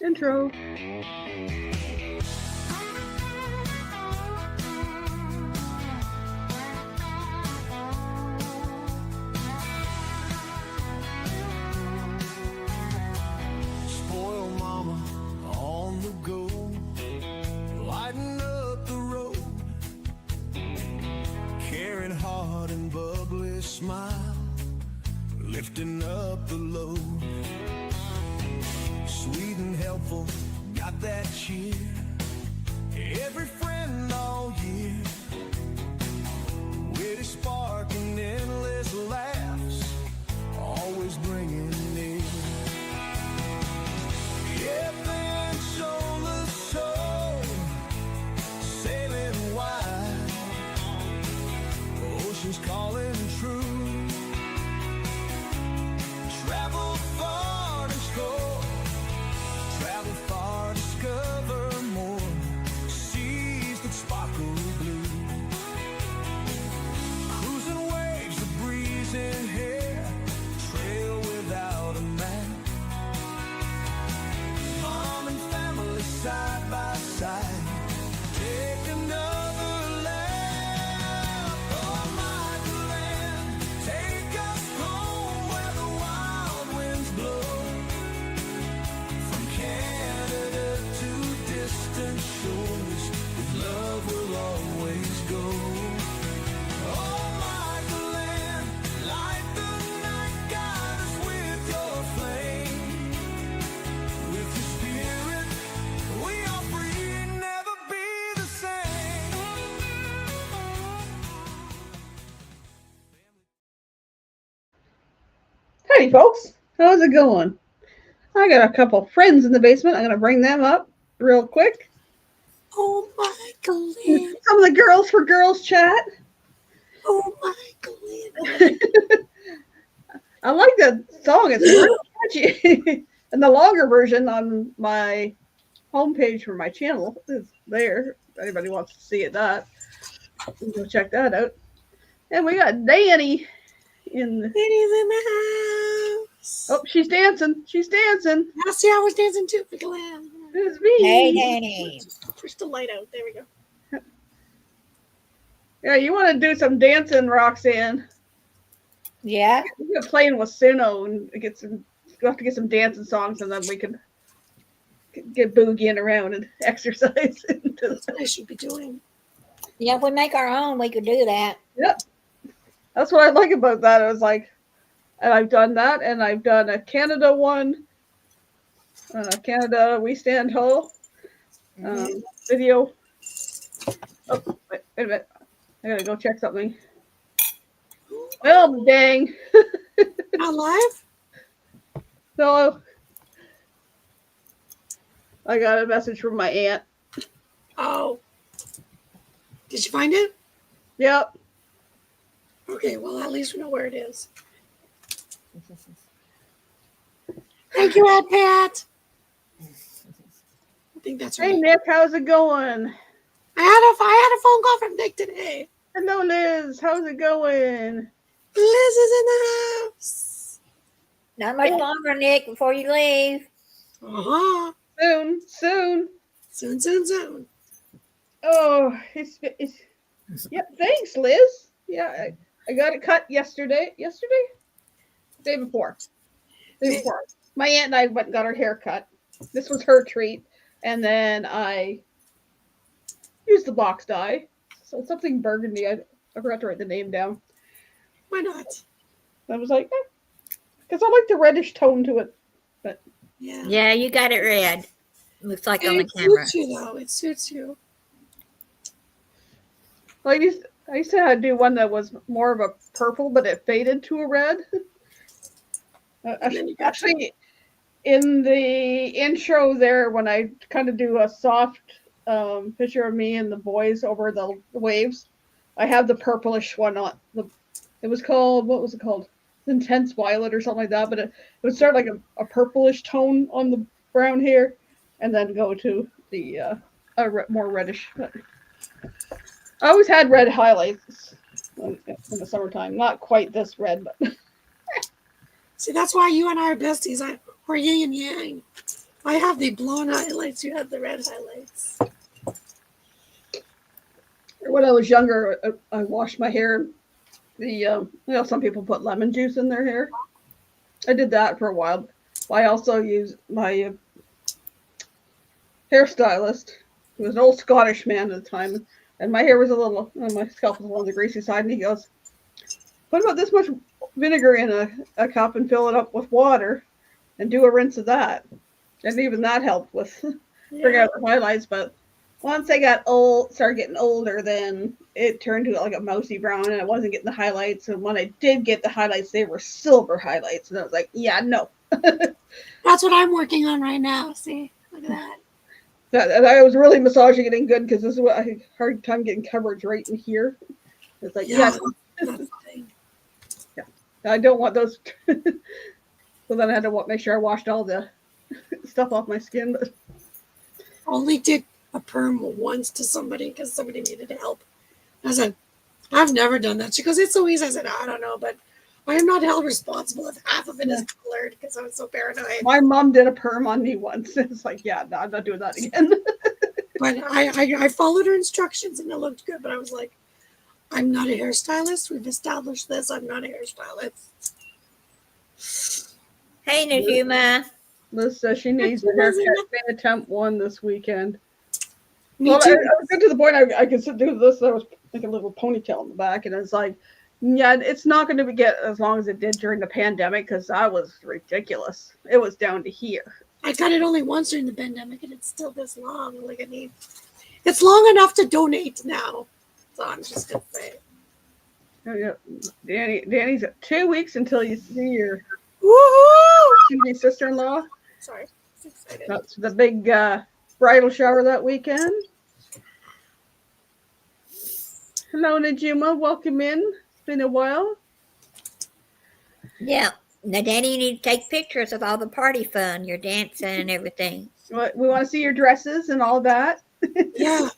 Intro. Spoil mama on the go, lighten up the road, caring heart and bubbly smile, lifting up the load. Sweet and helpful, got that cheer, every friend all year. Witty spark and endless laughs, always bringing near. Every soul of soul, sailing wide, oceans calling true. Travel far to score, travel far, discover more, seas that sparkle blue. Cruising waves, the breeze in hair, trail without a map. Mom and family side by side, take another lap. Oh, my land, take us home where the wild winds blow. From Canada to distant shores, with love we'll always go. Oh, my land, light the night, guide us with your flame. With your spirit, we are free, never be the same. Hey folks, how's it going? I got a couple friends in the basement. I'm gonna bring them up real quick. Oh my Glenn. Some of the girls for girls chat. Oh my Glenn. I like that song. It's really catchy. And the longer version on my homepage for my channel is there. If anybody wants to see it, that you can go check that out. And we got Danny in. Danny's in the house. Oh, she's dancing. She's dancing. I see I was dancing too for Glenn. It's me. Hey, Danny. Push the light out. There we go. Yeah, you want to do some dancing, Roxanne? Yeah. We're playing with Suno and get some. We'll have to get some dancing songs, and then we can get boogieing around and exercise. That's what I should be doing. Yeah, if we make our own, we could do that. Yep, that's what I like about that. I was like, and I've done that, and I've done a Canada one. Canada, we stand tall. Video. Oh, wait a minute. I gotta go check something. Well, dang. Not live? No. I got a message from my aunt. Oh. Did you find it? Yep. Okay, well, at least we know where it is. Thank you, Aunt Pat. I think that's right. Hey, Nick, how's it going? I had a phone call from Nick today. Hello, Liz. How's it going? Liz is in the house. Not much longer, Nick, before you leave. Uh-huh. Soon. Soon. Oh, it's yep. Thanks, Liz. Yeah, I got it cut yesterday. Day before. My aunt and I went and got her hair cut. This was her treat, and then I used the box dye. So something burgundy. I forgot to write the name down. Why not? I was like, because I like the reddish tone to it. But Yeah. Yeah, you got it red. Looks like on the It camera. suits you, though. It suits you. I used to do one that was more of a purple, but it faded to a red. Actually, in the intro there, when I kind of do a soft picture of me and the boys over the waves, I have the purplish one on. It was called, what was it called? Intense Violet or something like that, but it would start like a purplish tone on the brown hair and then go to the more reddish. I always had red highlights in the summertime. Not quite this red, but See, that's why you and I are besties. We're yin and yang. I have the blonde highlights. You have the red highlights. When I was younger, I washed my hair. Some people put lemon juice in their hair. I did that for a while. I also used my hairstylist, who was an old Scottish man at the time, and my hair was my scalp was on the greasy side, and he goes, "What about this much vinegar in a cup and fill it up with water, and do a rinse of that?" And even that helped with bring out the highlights. But once I started getting older, then it turned to like a mousy brown, and I wasn't getting the highlights. And when I did get the highlights, they were silver highlights, and I was like, "Yeah, no." That's what I'm working on right now. See, look at that. And I was really massaging it in good because this is what I had a hard time getting coverage right in here. It's like, That's the thing. I don't want those. So then I had to make sure I washed all the stuff off my skin. But Only did a perm once to somebody because somebody needed help. I said, I've never done that. She goes, it's so easy. I said, I don't know, but I am not held responsible if half of it is colored because I was so paranoid. my mom did a perm on me once. It's like, yeah, no, I'm not doing that again. But I followed her instructions and it looked good. But I was like, I'm not a hairstylist. We've established this. I'm not a hairstylist. Hey, Najuma. Liz says she needs a haircut. Made attempt one this weekend. Me Well, too. I was good to the point I could do this. I was like a little ponytail in the back, and it's like, yeah, it's not going to get as long as it did during the pandemic because that was ridiculous. It was down to here. I got it only once during the pandemic and it's still this long. Like it's long enough to donate now. So I'm just gonna say. Oh, yeah. Danny's at 2 weeks until you see your Woohoo! sister-in-law. Sorry, I'm excited. That's the big bridal shower that weekend. Hello, Najuma. Welcome in. It's been a while. Yeah. Now, Danny, you need to take pictures of all the party fun, your dancing and everything. We want to see your dresses and all that. Yeah.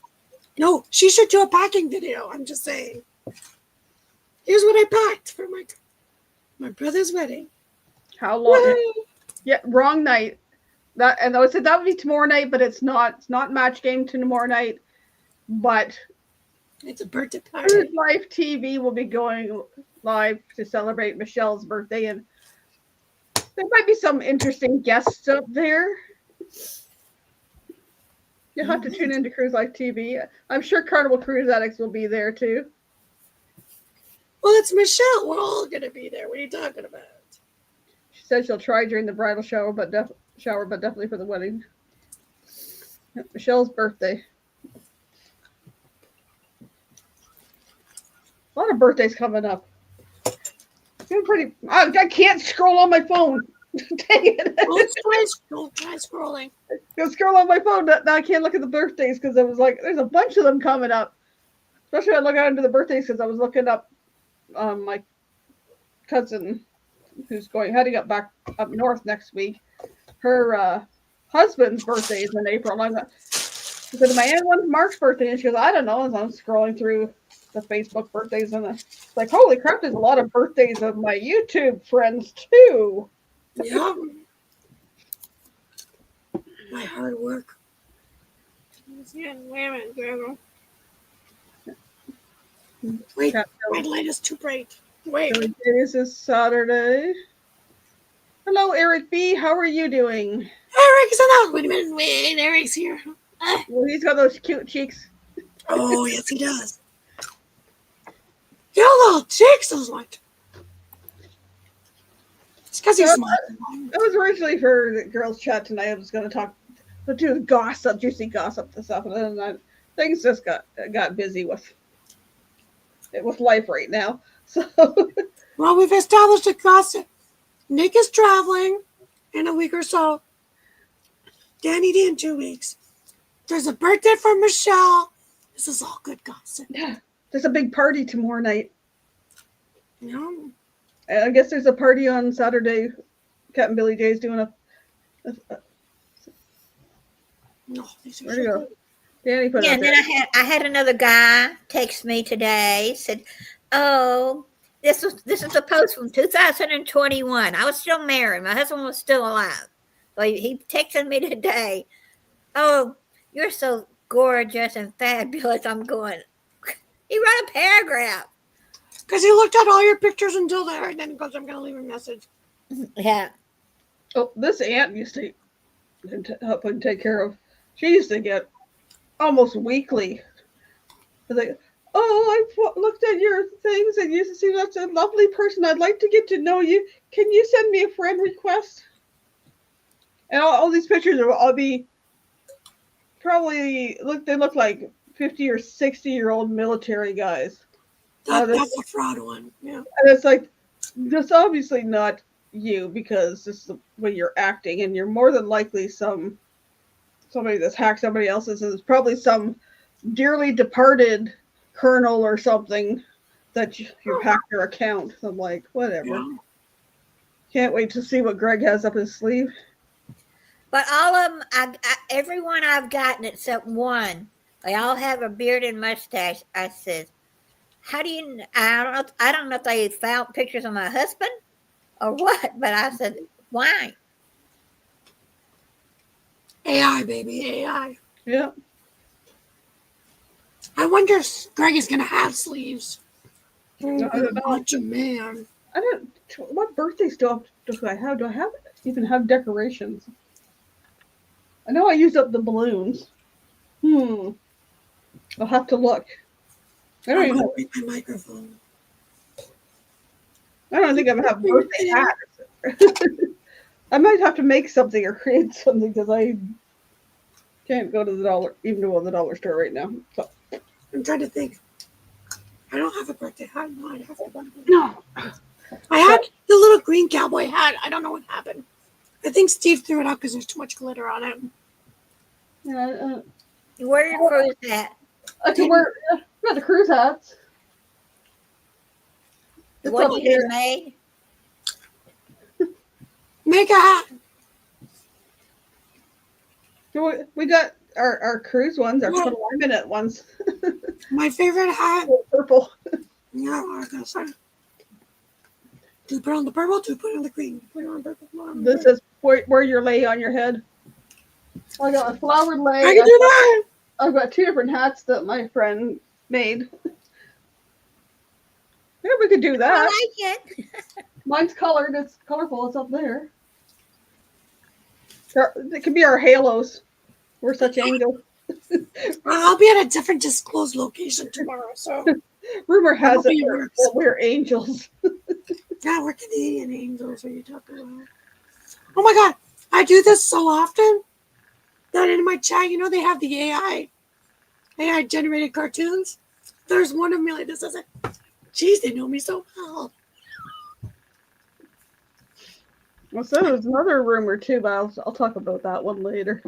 No, she should do a packing video. I'm just saying. Here's what I packed for my brother's wedding. How long? Woo! Yeah, wrong night. And I said that would be tomorrow night, but it's not. It's not match game to tomorrow night. But It's a birthday Cruise party. Life TV will be going live to celebrate Michelle's birthday, and there might be some interesting guests up there. You'll have to tune into Cruise Life TV. I'm sure Carnival Cruise Addicts will be there too. Well, it's Michelle. We're all gonna be there. What are you talking about? She said she'll try during the bridal shower, but definitely for the wedding. Yep, Michelle's birthday. A lot of birthdays coming up. Doing pretty. I can't scroll on my phone. Dang it! Try scrolling. Go scroll on my phone. Now I can't look at the birthdays because I was like, there's a bunch of them coming up. Especially when I look out into the birthdays because I was looking up my cousin who's heading up back up north next week. Her husband's birthday is in April. And I said, am I in one Mark's birthday? And she goes, I don't know. As I'm scrolling through the Facebook birthdays, and it's like, holy crap, there's a lot of birthdays of my YouTube friends too. Yeah. My hard work. Wait a minute, girl. Wait, my light is too bright. Wait. This is Saturday. Hello, Eric B. How are you doing? Eric's in Wait a minute. Wait, Eric's here. Well, he's got those cute cheeks. Oh, yes, he does. Your little cheeks is like. It's because he's smart. It was originally for the girls' chat tonight. I was going to do gossip, juicy gossip, and stuff, and then things just got busy with life right now. So, Well, we've established a gossip. Nick is traveling in a week or so. Danny D in 2 weeks. There's a birthday for Michelle. This is all good gossip. yeah, there's a big party tomorrow night. No. I guess there's a party on Saturday. Captain Billy J's doing a No, these are where'd he so go? good. Danny put it Yeah, up and there. then I had another guy text me today, said, oh, this is a post from 2021. I was still married. My husband was still alive. Well, he texted me today. Oh, you're so gorgeous and fabulous. I'm going. He wrote a paragraph. Because he looked at all your pictures until there, and then he goes, I'm going to leave a message. Yeah. Oh, this aunt used to help and take care of. She used to get almost weekly. Like, oh, I looked at your things and you seem such a lovely person. I'd like to get to know you. Can you send me a friend request? And all these pictures will all be probably they look like 50 or 60-year-old military guys. That's a fraud one. Yeah. And it's like, that's obviously not you, because this is when you're acting, and you're more than likely somebody that's hacked somebody else's, and it's probably some dearly departed colonel or something that you hacked their account. So I'm like, whatever. Yeah. Can't wait to see what Greg has up his sleeve. But all of them, everyone I've gotten except one, they all have a beard and mustache. I said, how do you, I don't know if they found pictures of my husband or what, but I said, why? AI, baby, AI. Yeah. I wonder if Greg is going to have sleeves. I don't know. Bunch of man. What birthday stuff do I have? Do I even have decorations? I know I used up the balloons. I'll have to look. I don't even break my microphone. I don't think I have birthday hats. I might have to make something or create something, because I can't go to the dollar store right now. So. I'm trying to think. I don't have a birthday hat. No, I have one. No. I had the little green cowboy hat. I don't know what happened. I think Steve threw it out because there's too much glitter on it. Yeah. You wear your cruise hat. I can wear the cruise hats. What you just made? Make a hat. We got our cruise ones, our 21-minute ones. My favorite hat. Purple. Yeah, I was gonna say. Do you put on the purple? Do you put on the green? Put on purple. This is where you lay on your head. I got a flowered lay. I can do that. I've got 2 different hats that my friend made. Yeah, we could do that. I like it. Mine's colored. It's colorful. It's up there. It could be our halos. We're such angels. I'll be at a different disclosed location tomorrow, so. Rumor has it that we're angels. Yeah, we're Canadian angels. What are you talking about? Oh my God. I do this so often that in my chat, they have the AI generated cartoons. There's one of me like this. I was like, geez, they know me so well. Well, so there's another rumor too, but I'll talk about that one later.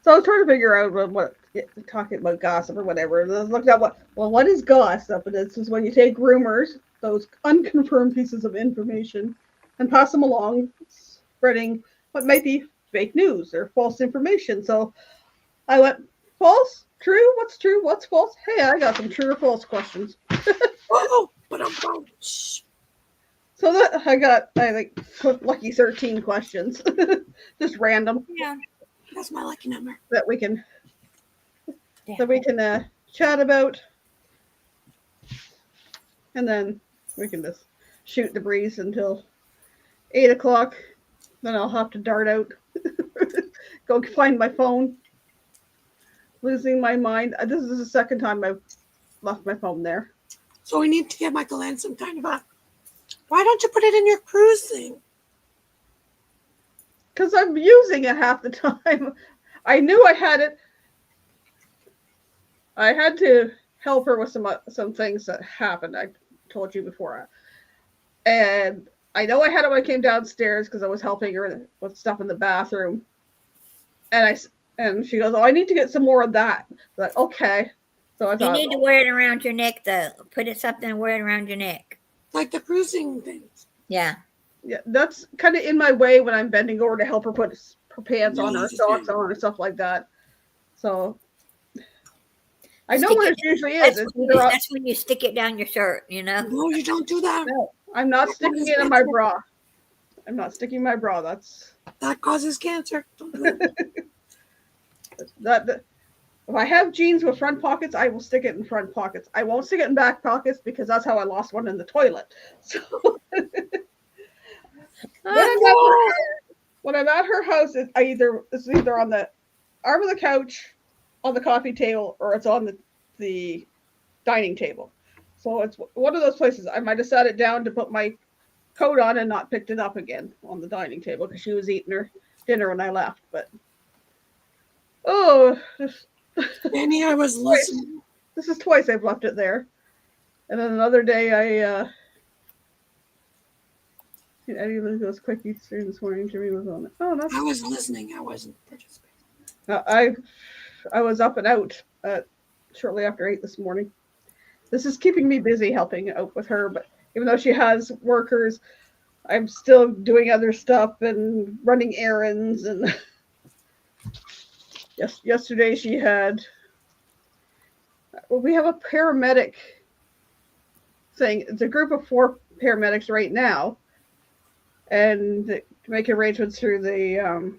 So I was trying to figure out what talking about gossip or whatever. And I looked at what is gossip? And it's just when you take rumors, those unconfirmed pieces of information, and pass them along, spreading what might be fake news or false information. So I went, false, true, what's true, what's false? Hey, I got some true or false questions. But I'm wrong. So that I think lucky 13 questions, just random. Yeah, that's my lucky number. That we can chat about, and then we can just shoot the breeze until 8 o'clock. Then I'll have to dart out, go find my phone. Losing my mind. This is the second time I've left my phone there. So we need to get Michael in some kind of a. Why don't you put it in your cruise thing? Because I'm using it half the time. I knew I had it. I had to help her with some things that happened. I told you before. And I know I had it when I came downstairs because I was helping her with stuff in the bathroom. And she goes, "Oh, I need to get some more of that." Like, okay. So I thought, you need to wear it around your neck, though. Put it something and wear it around your neck. Like the cruising things. Yeah. Yeah, that's kind of in my way when I'm bending over to help her put her pants on or socks on or stuff like that. So I know what it usually is. That's when you stick it down your shirt, No, you don't do that. No, I'm not sticking it in my bra. I'm not sticking my bra. That causes cancer. Don't do it. that. If I have jeans with front pockets, I will stick it in front pockets. I won't stick it in back pockets because that's how I lost one in the toilet. So when I'm at her house, it's either on the arm of the couch, on the coffee table, or it's on the dining table. So it's one of those places. I might have sat it down to put my coat on and not picked it up again on the dining table because she was eating her dinner when I left. But Annie, I was listening. This is twice I've left it there. And then another day I Eddie goes quickie stream this morning. Jimmy was on it. Oh, I was listening. I wasn't participating. I was up and out shortly after 8 this morning. This is keeping me busy helping out with her, but even though she has workers, I'm still doing other stuff and running errands. And yesterday she had. Well, we have a paramedic thing. It's a group of 4 paramedics right now, and to make arrangements through the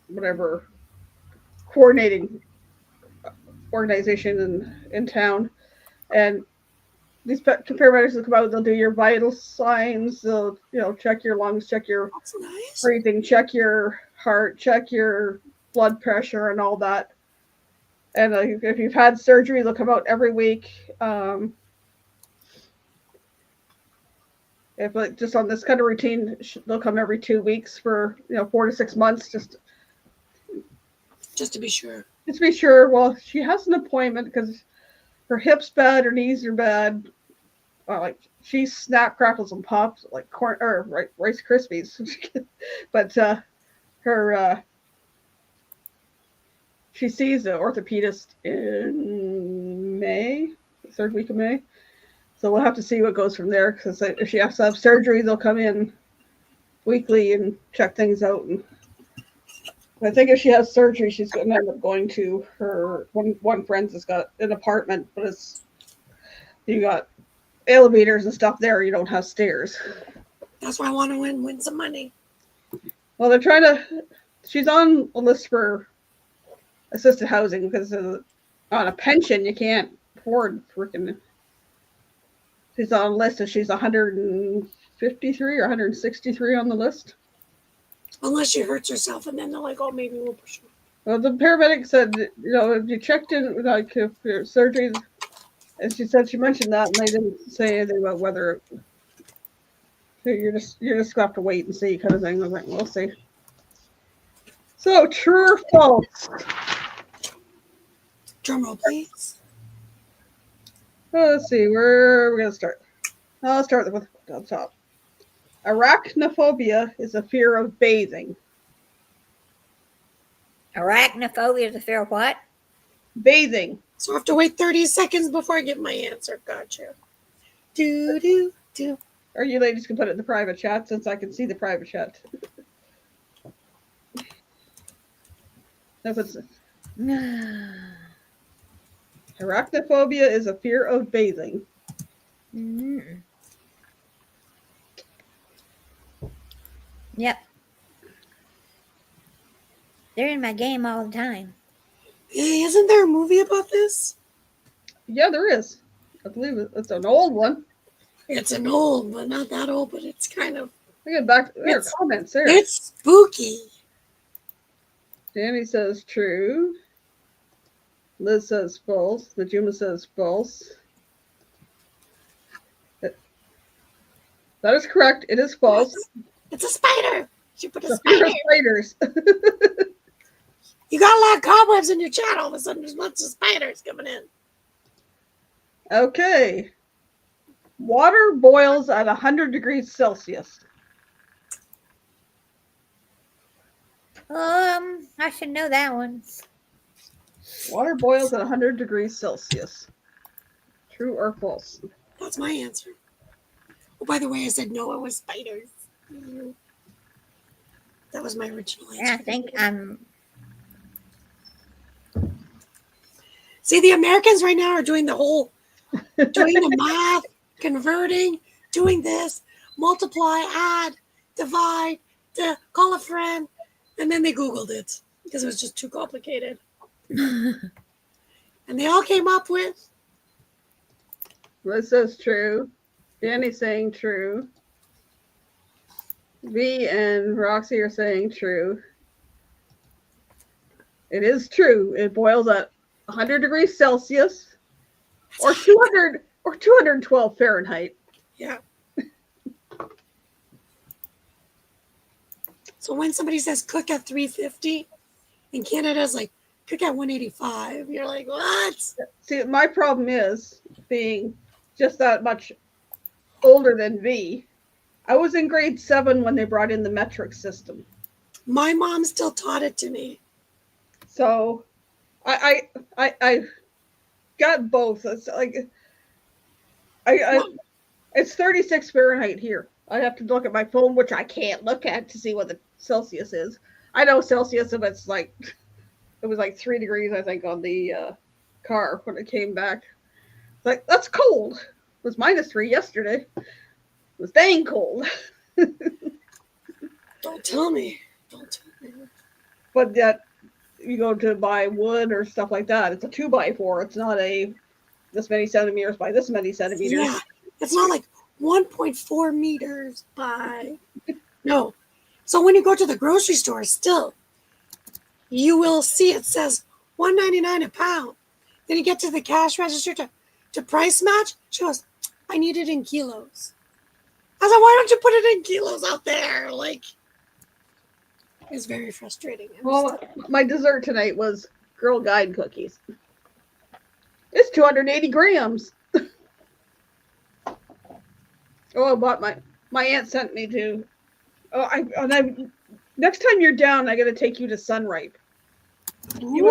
whatever coordinating organization in town. And these paramedics will come out. They'll do your vital signs. They'll check your lungs, check your breathing, check your heart, check your blood pressure, and all that. And if you've had surgery, they'll come out every week. If just on this kind of routine, they'll come every 2 weeks for 4 to 6 months, just to be sure. Just to be sure. Well, she has an appointment because her hip's bad, her knees are bad. Like she snap, crackles, and pops like corn or Rice Krispies. But her she sees an orthopedist in May, the 3rd week of May. So we'll have to see what goes from there. Because if she has to have surgery, they'll come in weekly and check things out. And I think if she has surgery, she's going to end up going to her one friend's that's got an apartment, but you got elevators and stuff there. You don't have stairs. That's why I want to win some money. Well, they're trying to. She's on a list for assisted housing because on a pension you can't afford freaking. She's on a list and she's 153 or 163 on the list. Unless she hurts herself, and then they're like, "Oh, maybe we'll push her." Well, the paramedic said, if you checked in, like if your surgery, and she mentioned that, and they didn't say anything about whether you're just gonna have to wait and see, kind of thing. I was like, we'll see. So, true or false? Drum roll, please. Let's see, where are we gonna start? I'll start with the top. Arachnophobia is a fear of bathing. Arachnophobia is a fear of what? Bathing. So I have to wait 30 seconds before I give my answer. Gotcha. Do. Or you ladies can put it in the private chat since I can see the private chat. Arachnophobia is a fear of bathing. Mm-hmm. Yep. They're in my game all the time. Hey, isn't there a movie about this? Yeah, there is. I believe it's an old one. It's an old, but not that old, but it's kind of. I get back to their comments there. It's spooky. Danny says true. Liz says false. Najuma says false. That is correct. It is false. It's a spider. You put a fear spider. of spiders. You got a lot of cobwebs in your chat. All of a sudden, there's lots of spiders coming in. Okay. Water boils at 100 degrees Celsius. I should know that one. Water boils at 100 degrees Celsius. True or false? That's my answer. Oh, by the way, I said no, it was spiders. That was my original answer. Yeah, I think I'm. See, the Americans right now are doing the math, converting, doing this, multiply, add. divide, to call a friend, and then they Googled it because it was just too complicated. And they all came up with Liz says true. Danny's saying true. V and Roxy are saying true. It is true. It boils at 100 degrees Celsius or 200 or 212 Fahrenheit. yeah. So when somebody says cook at 350, in Canada's like cook at 185, you're like, what? See, my problem is being just that much older than V. I was in grade 7 when they brought in the metric system. My mom still taught it to me. So I got both. It's like it's 36 Fahrenheit here. I have to look at my phone, which I can't look at to see what the Celsius is. I know Celsius, if it's like it was like 3 degrees, I think, on the car when it came back. It's like, that's cold. It was -3 yesterday. It was dang cold. Don't tell me. Don't tell me. But that you go to buy wood or stuff like that, it's a 2x4. It's not a this many centimeters by this many centimeters. Yeah, it's not like 1.4 meters by. No. So when you go to the grocery store, still, you will see it says $1.99 a pound. Then you get to the cash register to price match. She goes, I need it in kilos. I was like, why don't you put it in kilos out there? Like, it's very frustrating. Well, my dessert tonight was Girl Guide cookies. It's 280 grams. Oh, I bought my aunt sent me to. Next time you're down, I got to take you to Sunripe. You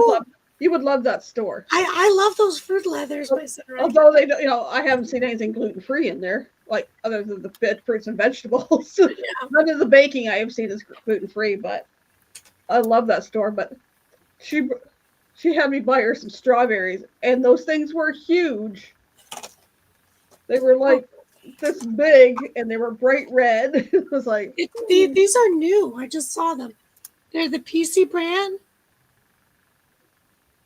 would love that store. I love those fruit leathers by Sunrise. Although they don't, I haven't seen anything gluten free in there, like other than the fruits and vegetables. Yeah. None of the baking I have seen is gluten free, but I love that store. But she had me buy her some strawberries, and those things were huge. They were like this big, and they were bright red. It was like These are new. I just saw them. They're the PC brand.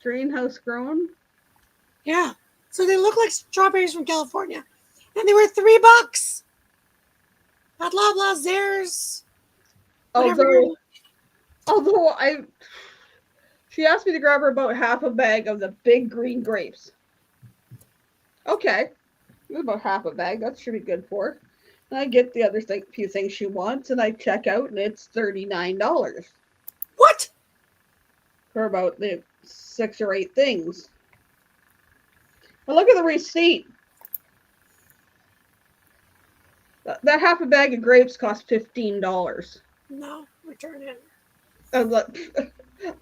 greenhouse grown. Yeah. So they look like strawberries from California. And they were $3. At La Blazers. Although she asked me to grab her about half a bag of the big green grapes. Okay. About half a bag. That should be good for her. And I get the other few things she wants, and I check out, and it's $39 What? for about the 6 or 8 things. But look at the receipt. That half a bag of grapes cost $15. No, return it. I was like,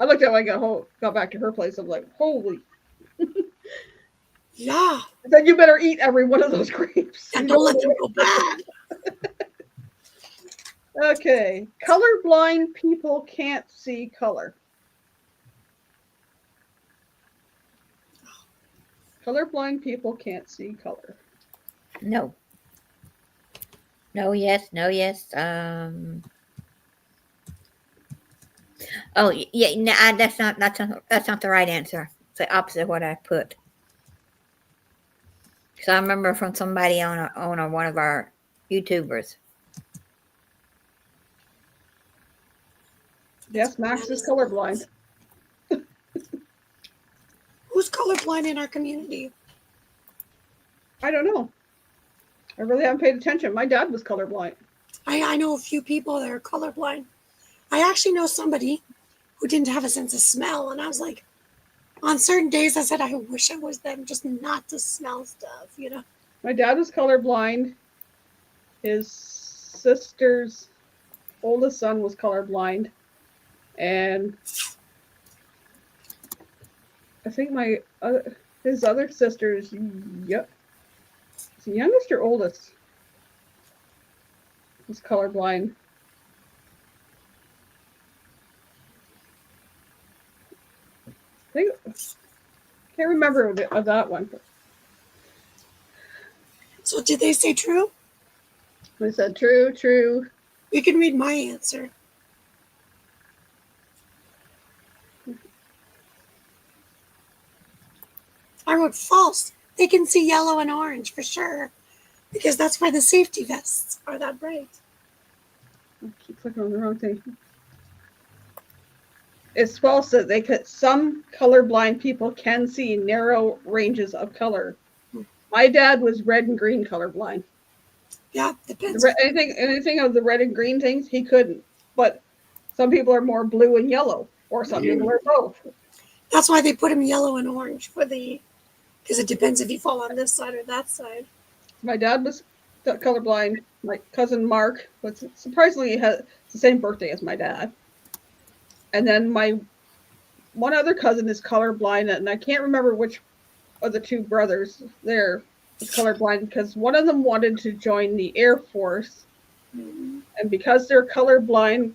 I looked at it when I got back to her place. I'm like, holy. Yeah. Then you better eat every one of those grapes. And don't let them go bad. Okay. Colorblind people can't see color. Colorblind people can't see color. No. No, yes, no, yes. Oh, yeah, no, that's not the right answer. It's the opposite of what I put. So I remember from somebody on one of our YouTubers. Yes, Max is colorblind. Who's colorblind in our community? I don't know. I really haven't paid attention. My dad was colorblind. I know a few people that are colorblind. I actually know somebody who didn't have a sense of smell. And I was like, on certain days, I said, I wish I was them, just not to smell stuff, My dad was colorblind. His sister's oldest son was colorblind. And I think his other sister's, yep. Is the youngest or oldest? Was colorblind. I can't remember of that one. So did they say true? They said true, true. You can read my answer. I wrote false. They can see yellow and orange for sure, because that's why the safety vests are that bright. I keep clicking on the wrong thing. It's false that some colorblind people can see narrow ranges of color. My dad was red and green colorblind. Yeah, depends. Anything of the red and green things, he couldn't. But some people are more blue and yellow, or some people are both. That's why they put them yellow and orange because it depends if you fall on this side or that side. My dad was colorblind. My cousin Mark, but surprisingly, has the same birthday as my dad. And then my one other cousin is colorblind, and I can't remember which of the two brothers there was colorblind, because one of them wanted to join the Air Force, and because they're colorblind,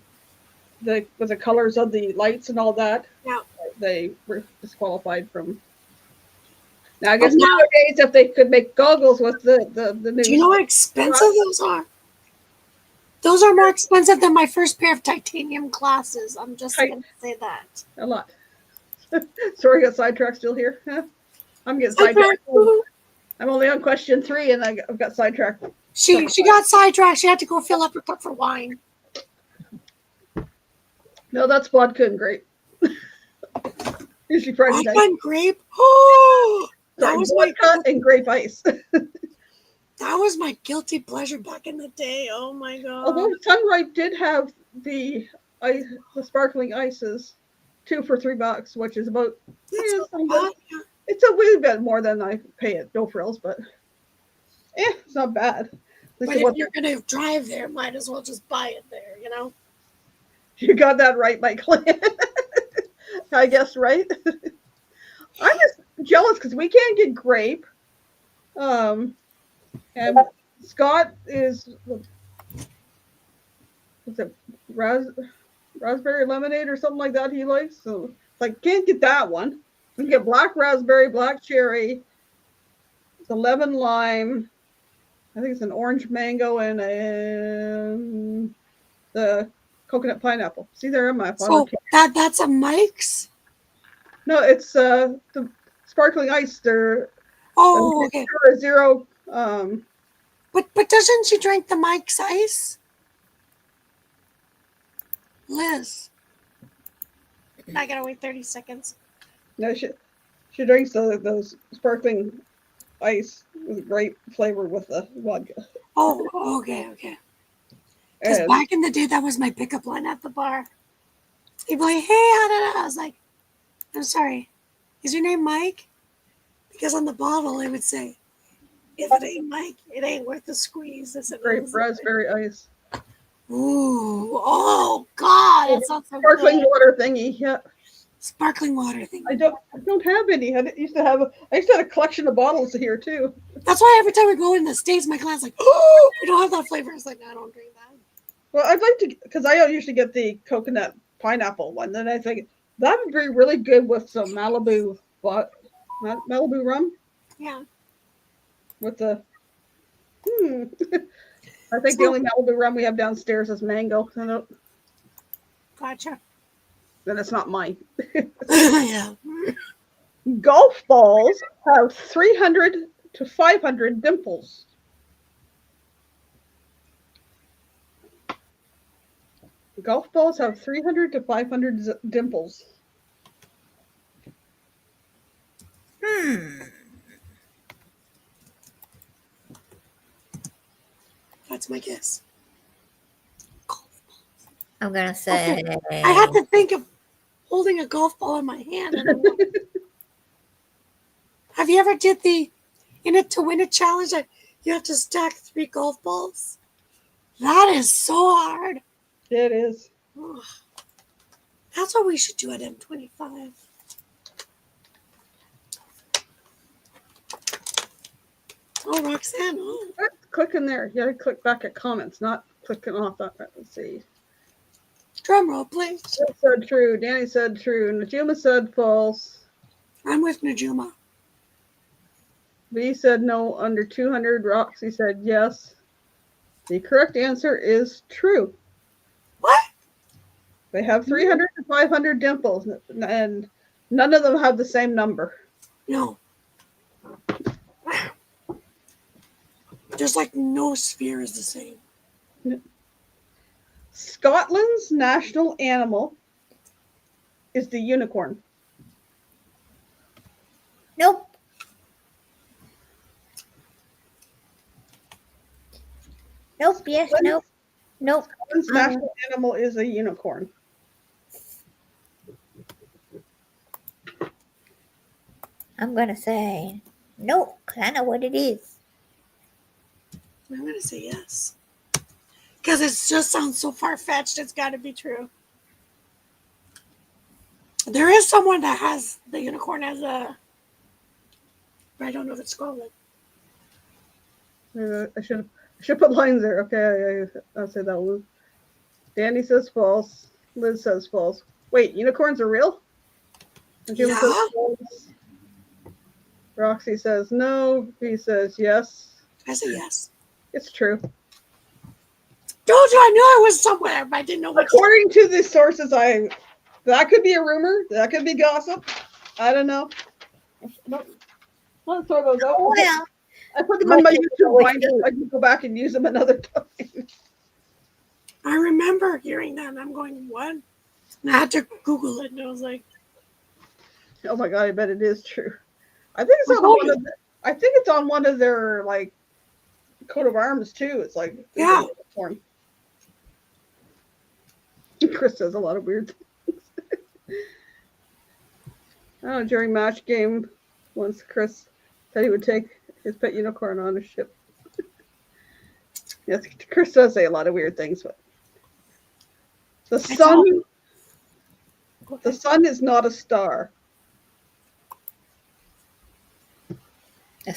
with the colors of the lights and all that, Yeah. they were disqualified from. Now I guess nowadays, if they could make goggles with the new. Do you know how expensive those are? Those are more expensive than my first pair of titanium glasses. I'm just going to say that. A lot. Sorry, I got sidetracked still here. I'm getting sidetracked. I'm only on question 3, and I've got sidetracked. She got sidetracked. She had to go fill up her cup for wine. No, that's vodka and grape. Usually Friday Vodka night. and grape? Oh, that was vodka and grape ice. That was my guilty pleasure back in the day. Oh my god! Although Sunripe did have the sparkling ices, 2 for $3, which is about it's a wee bit more than I pay at No Frills, but it's not bad. But if you're gonna drive there, might as well just buy it there, you know. You got that right, Michael. I guess right. I'm just jealous because we can't get grape. And Scott is it raspberry lemonade or something like that he likes. So like can't get that one. We can get black raspberry, black cherry, the lemon lime. I think it's an orange mango and the coconut pineapple. See there in my So that's a Mike's? No, it's the sparkling ice. They're okay. Zero. But doesn't she drink the Mike's ice? Liz. I gotta wait 30 seconds. No, she drinks those sparkling ice with grape flavor with the vodka. Oh, okay. Because back in the day, that was my pickup line at the bar. He'd be like, hey, I was like, I'm sorry, is your name Mike? Because on the bottle, it would say, if it ain't Mike, it ain't worth the squeeze. Grape raspberry ice. Ooh, oh, God, that sounds so Sparkling good. water thingy, yeah. Sparkling water thingy. I don't have any. I used to have a collection of bottles here, too. That's why every time we go in the States, my client's like, oh, we don't have that flavor. I was like, no, I don't drink that. Well, I'd like to, because I usually get the coconut pineapple one. Then I think that would be really good with some Malibu rum. Yeah. With the, I think the only Malibu rum we have downstairs is mango. Gotcha. Then it's not mine. Yeah. Golf balls have 300 to 500 dimples. Golf balls have 300 to 500 dimples. That's my guess. I'm gonna say. Okay. I have to think of holding a golf ball in my hand. Have you ever did the in it to win a challenge that you have to stack 3 golf balls? That is so hard. It is. Oh, that's what we should do at M25. Oh, Roxanne. Oh. Click in there. You gotta click back at comments, not clicking off that. Let's see. Drum roll, please. Jeff said true. Danny said true. Najuma said false. I'm with Najuma. V said no, under 200. Roxy said yes. The correct answer is true. What? They have 300 to 500 dimples, and none of them have the same number. No. Wow. There's like no sphere is the same. Scotland's national animal is the unicorn. Nope. Nope. Yes. Nope. Nope. Scotland's national animal is a unicorn. I'm gonna say nope, 'cause I know what it is. I'm going to say yes. Because it just sounds so far-fetched, it's got to be true. There is someone that has the unicorn as a... I don't know if it's Scotland. I should put lines there. Okay, I'll say that one. Danny says false. Liz says false. Wait, unicorns are real? And Jim Yeah. says false. Roxy says no. B says yes. I say yes. It's true. Told you I knew I was somewhere, but I didn't know which. According to the sources, that could be a rumor. That could be gossip. I don't know. I'll throw those out. Well, I put them in my YouTube binder so I can go back and use them another time. I remember hearing that, and I'm going, what? And I had to Google it, and I was like, Oh my god, I bet it is true. I think it's Well, on hold one of I think it's on one of their like coat of arms too. It's like Yeah. unicorn. Chris does a lot of weird things. Oh, during match game, once Chris said he would take his pet unicorn on a ship. Yes, Chris does say a lot of weird things, but the sun is not a star. the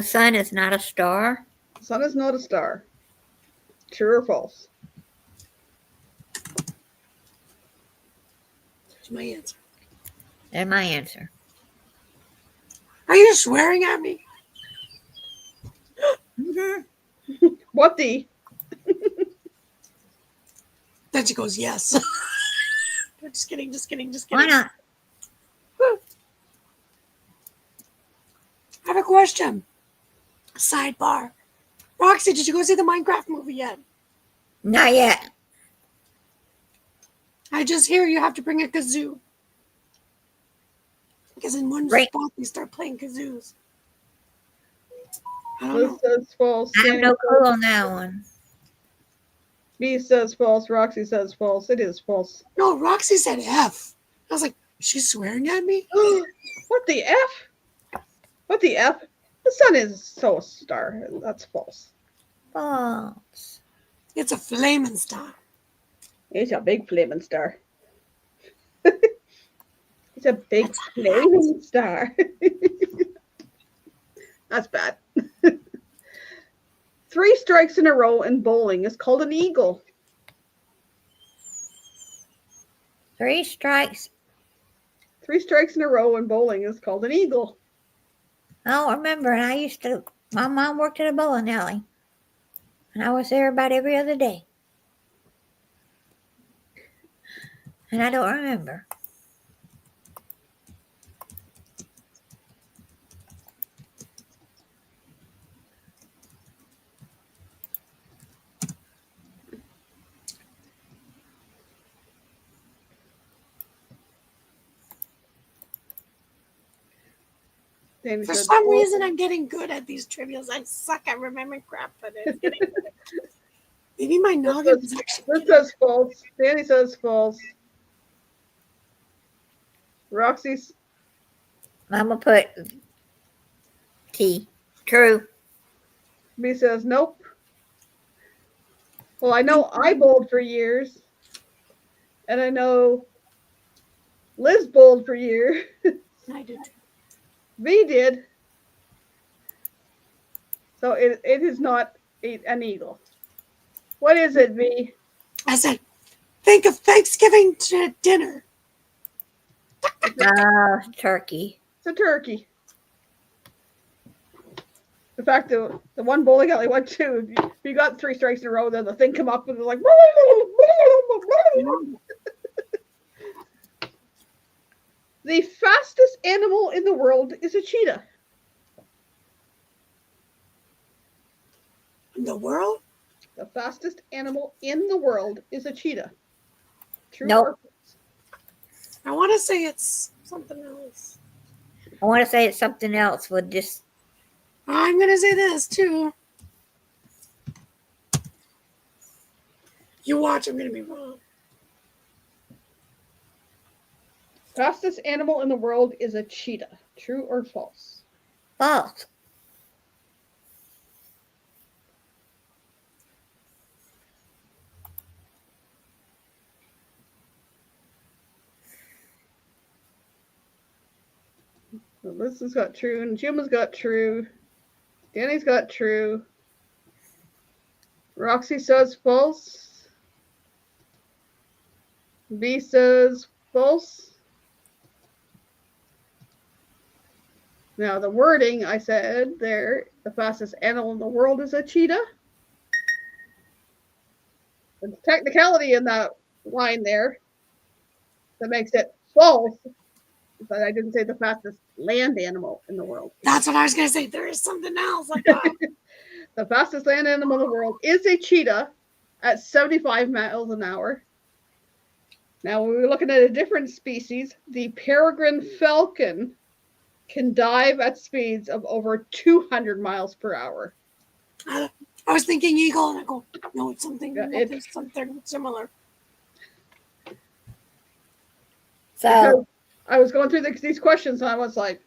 sun is not a star. The sun is not a star. True or false? There's my answer. That's my answer. Are you swearing at me? Mm-hmm. What the? Then she goes, yes. Just kidding. Why not? I have a question. Sidebar. Roxy, did you go see the Minecraft movie yet? Not yet. I just hear you have to bring a kazoo. Because in one Right. spot they start playing kazoos. I don't Liz know. says false. I have Danny no says clue on that one. B says false. Roxy says false. It is false. No, Roxy said F. I was like, she's swearing at me? What the F? What the F? The sun is so a star. That's false. False. It's a flaming star. It's a big flaming star. It's a big flaming star. That's bad. 3 strikes in a row in bowling is called an eagle. 3 strikes. 3 strikes in a row in bowling is called an eagle. I don't remember. And my mom worked at a bowling alley. And I was there about every other day. And I don't remember. Danny For said some false. reason, I'm getting good at these trivias. I suck at remembering crap, but it's getting good. Maybe my noggin is actually. This says false. Danny says false. Roxy's I'm going to put T. True. B says nope. Well, I know I bowled for years. And I know Liz bowled for years. I do. V did. So it is not an eagle. What is it, V? I said, think of Thanksgiving dinner. Turkey. It's a turkey. In fact, the one bowling alley went to, if you got 3 strikes in a row, then the thing come up and it was like. The fastest animal in the world is a cheetah. In the world? The fastest animal in the world is a cheetah. True Nope. or false? I want to say it's something else. I want to say it's something else. We'll just. I'm going to say this too. You watch, I'm going to be wrong. Fastest animal in the world is a cheetah. True or false? False. So Liz has got true, and Jim has got true. Danny's got true. Roxy says false. B says false. Now, the wording I said there, the fastest animal in the world is a cheetah. The technicality in that line there that makes it false, but I didn't say the fastest land animal in the world. That's what I was going to say. There is something else. Like that. The fastest land animal in the world is a cheetah at 75 miles an hour. Now, when we're looking at a different species, the peregrine falcon can dive at speeds of over 200 miles per hour. I was thinking eagle, and I go, no, it's something. Yeah, It's something similar. So Because I was going through these questions, and I was like,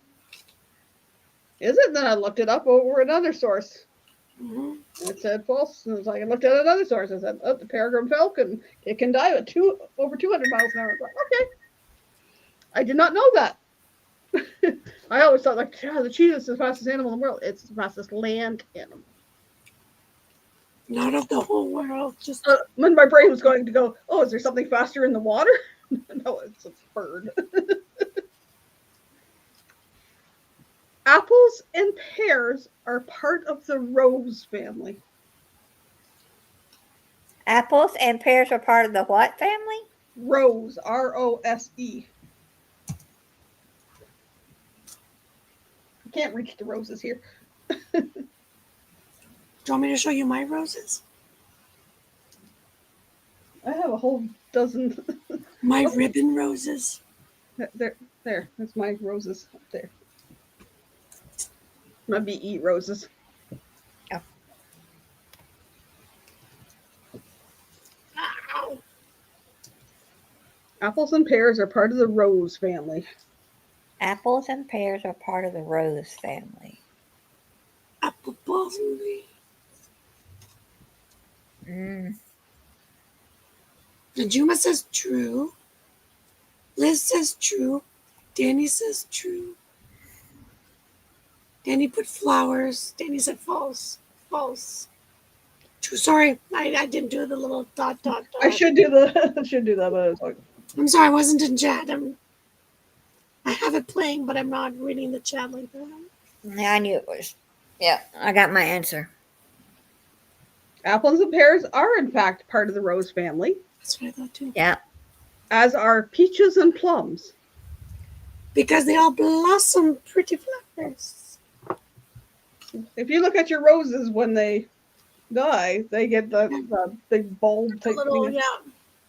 is it? And then I looked it up over another source. Mm-hmm. And it said false. And it was like, I looked at another source. I said, oh, the peregrine falcon, it can dive at over 200 miles an hour. I was like, okay. I did not know that. I always thought, like, yeah, the cheetah is the fastest animal in the world. It's the fastest land animal. Not of the whole world. Just When my brain was going to go, oh, is there something faster in the water? No, it's a bird. Apples and pears are part of the rose family. apples and pears are part of the what family? Rose, R-O-S-E. I can't reach the roses here. do you want me to show you my roses? I have a whole dozen. My ribbon roses. There. That's my roses up there. My BE roses. Ow. Apples and pears are part of the rose family. Apples and pears are part of the rose family. Apple blossom. Mm. Najuma says true. Liz says true. Danny says true. Danny put flowers. Danny said false. False. True. Sorry, I didn't do the little dot. I should do that, but I was like, I'm sorry, I wasn't in chat. I have it playing, but I'm not reading the chat like that. Yeah, I knew it was. Yeah, I got my answer. apples and pears are in fact part of the rose family, That's what I thought too. Yeah. as are peaches and plums. Because they all blossom pretty flowers. If you look at your roses when they die, they get the big bulb type Little, thing, yeah.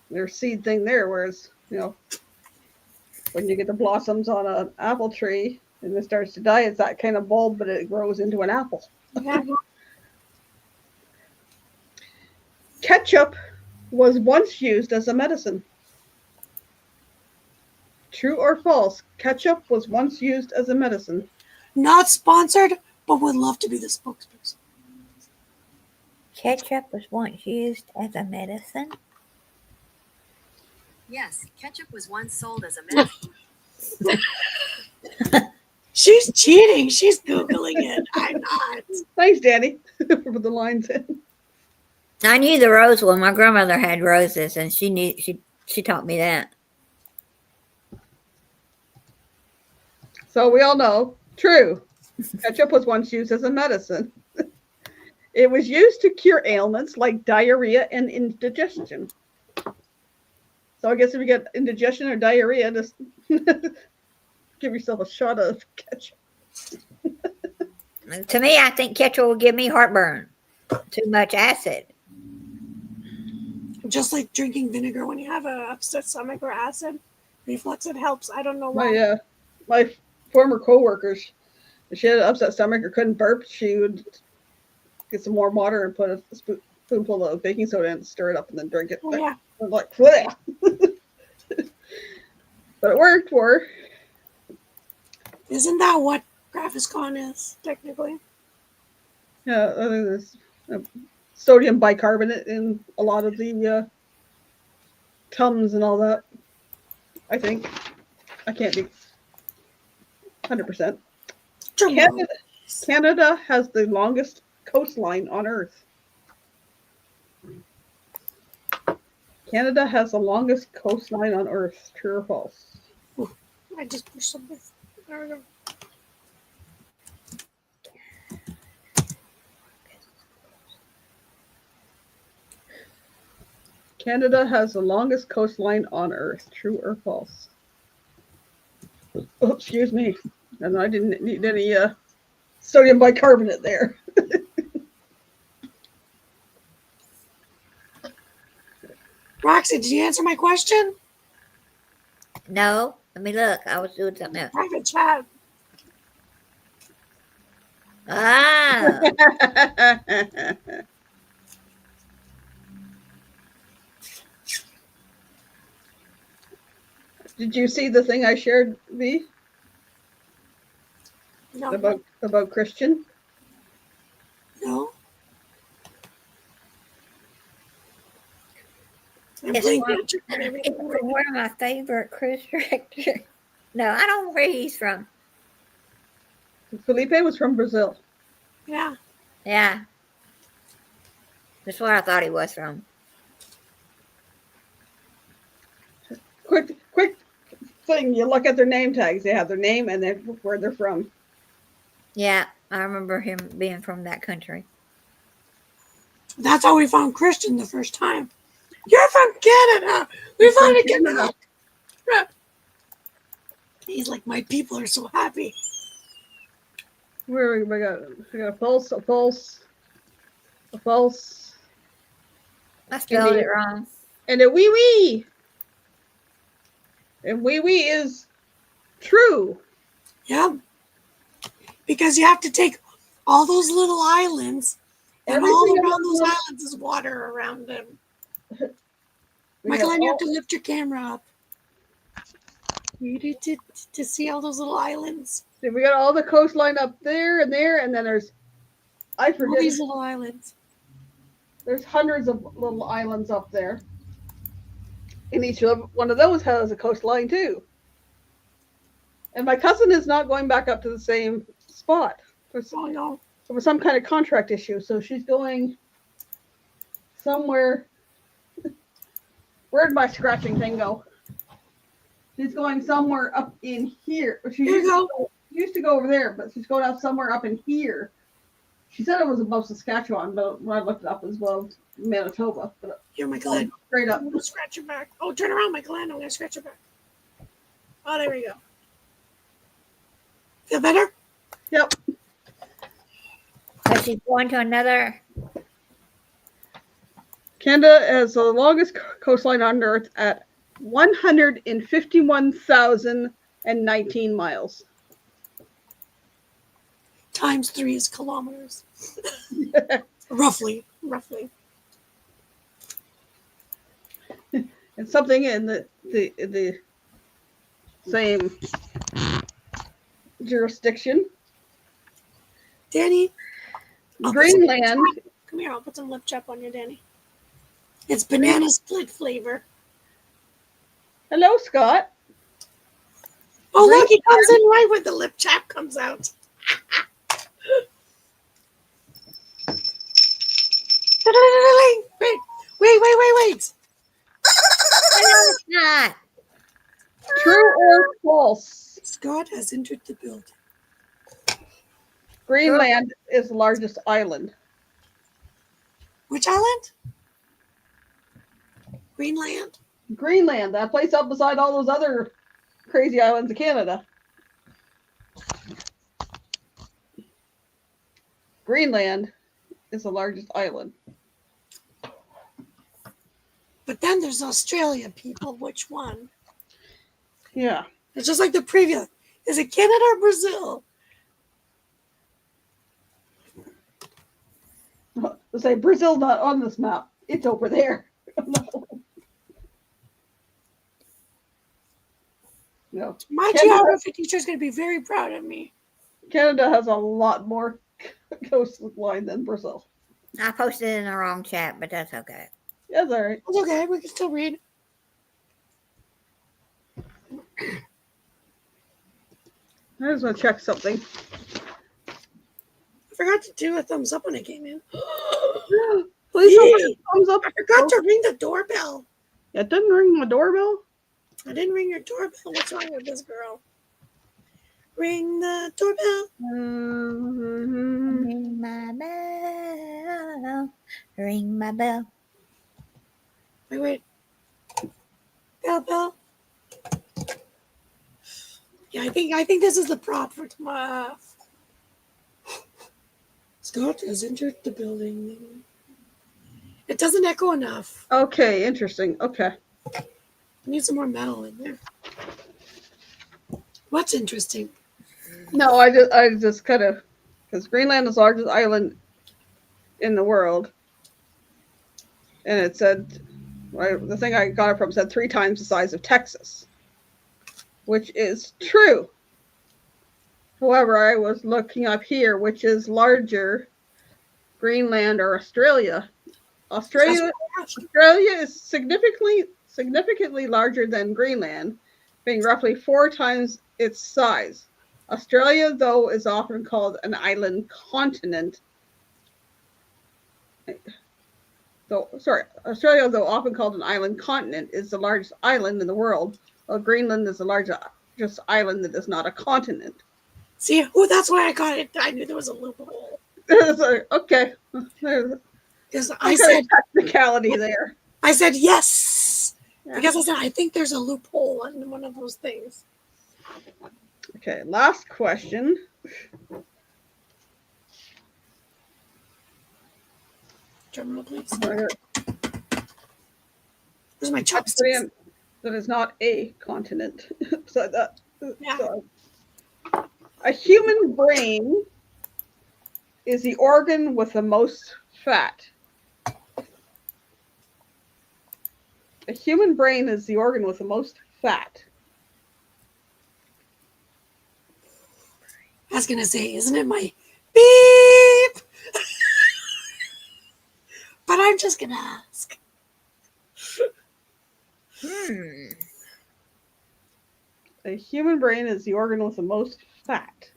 their seed thing there, whereas, when you get the blossoms on an apple tree and it starts to die, it's that kind of bulb, but it grows into an apple. Yeah. Ketchup was once used as a medicine. True or false? Ketchup was once used as a medicine. Not sponsored, but would love to be the spokesperson. Ketchup was once used as a medicine. Yes, ketchup was once sold as a medicine. She's cheating. She's Googling it. I'm not. Thanks, Danny, for the lines in. I knew the rose one. My grandmother had roses, and she taught me that. So we all know, true. Ketchup was once used as a medicine. It was used to cure ailments like diarrhea and indigestion. So I guess if you get indigestion or diarrhea, just give yourself a shot of ketchup. To me, I think ketchup will give me heartburn. Too much acid. Just like drinking vinegar when you have an upset stomach or acid reflux, it helps. I don't know why. My former coworkers, if she had an upset stomach or couldn't burp, she would get some warm water and put a spoonful of baking soda in, stir it up, and then drink it. Oh, yeah. I'm like, bleh. But it worked for her. Isn't that what Gaviscon is, technically? Yeah, I think there's sodium bicarbonate in a lot of the Tums and all that. I think. I can't be 100%. Canada has the longest coastline on Earth. Canada has the longest coastline on Earth. True or false? I just pushed something. There we go. Canada has the longest coastline on Earth. True or false? Oh, excuse me. And I didn't need any sodium bicarbonate there. Roxy, did you answer my question? No, let me look. I was doing something else. Private chat. Ah, Did you see the thing I shared, V, No. about Christian? No. I'm It's playing one- Patrick and it's everything. from one of my favorite cruise directors. No, I don't know where he's from. Felipe was from Brazil. Yeah. Yeah, that's where I thought he was from. Quick thing, you look at their name tags. They have their name and then where they're from. Yeah, I remember him being from that country. That's how we found Christian the first time. You're from Canada. We found a Canada. He's like, my people are so happy. Where we got a false. I spelled Indeed. it wrong. And a wee wee. And wee wee is true. Yeah. Because you have to take all those little islands, and Everything all around around those them. islands is water around them. We Michael, got and you all- have to lift your camera up. You need to see all those little islands. we got all the coastline up there, and then there's, I All forget, these little islands. there's hundreds of little islands up there. And each one of those has a coastline too. And my cousin is not going back up to the same spot. There Oh no. was some kind of contract issue, so she's going somewhere. Where'd my scratching thing go? She's going somewhere up in here. She Here you go. used to go over there, but she's going out somewhere up in here. She said it was above Saskatchewan, but when I looked it up, it was above Manitoba. But Here, Michael. I'm straight up. gonna scratch your back. Oh, turn around, Michael. I'm gonna scratch your back. Oh, there we go. Feel better? Yep. So she's going to another. Canada has the longest coastline on Earth at 151,019 miles. Times 3 is kilometers. Roughly. And something in the same jurisdiction. Danny. I'll put some lip Greenland. chap. Come here, I'll put some lip chap on you, Danny. It's banana split flavor. Hello, Scott. Oh, look, he comes in right when the lip chap comes out. Wait. No, it's not. True or false? Scott has entered the building. Greenland is the largest island. Which island? Greenland. Greenland, that place up beside all those other crazy islands of Canada. Greenland is the largest island. But then there's Australia, people. Which one? Yeah. It's just like the previous. Is it Canada or Brazil? To say Brazil's not on this map. It's over there. No. My Canada- geography teacher is going to be very proud of me. Canada has a lot more coastline than Brazil. I posted it in the wrong chat, but that's okay. Yeah, that's all right. It's okay. We can still read. I just want to check something. I forgot to do a thumbs up when I came in. Please don't put Yay. a thumbs up. I forgot to ring the doorbell. It didn't ring my doorbell. I didn't ring your doorbell. What's wrong with this girl? Ring the doorbell. Mm-hmm. Ring my bell. Ring my bell. Wait. Bell. Yeah, I think this is the prop for tomorrow. Scott has entered the building. It doesn't echo enough. Okay, interesting. Okay. I need some more metal in there. What's interesting? No, I just kind of, because Greenland is the largest island in the world, and it said, right, the thing I got it from said 3 times the size of Texas, which is true. However, I was looking up here, which is larger, Greenland or Australia. Australia is significantly larger than Greenland, being roughly 4 times its size. Australia, though, is often called an island continent. Australia, though often called an island continent, is the largest island in the world, while Greenland is the largest island that is not a continent. See, that's why I got it. I knew there was a loophole. Okay. Because I said technicality there. I said yes. Yeah. Because I said I think there's a loophole on one of those things. Okay, last question. Drum roll, please. That Where's my chopsticks? is not a continent. So Yeah. so, a human brain is the organ with the most fat. A human brain is the organ with the most fat. I was gonna say, isn't it my beep? But I'm just gonna ask. A human brain is the organ with the most fat.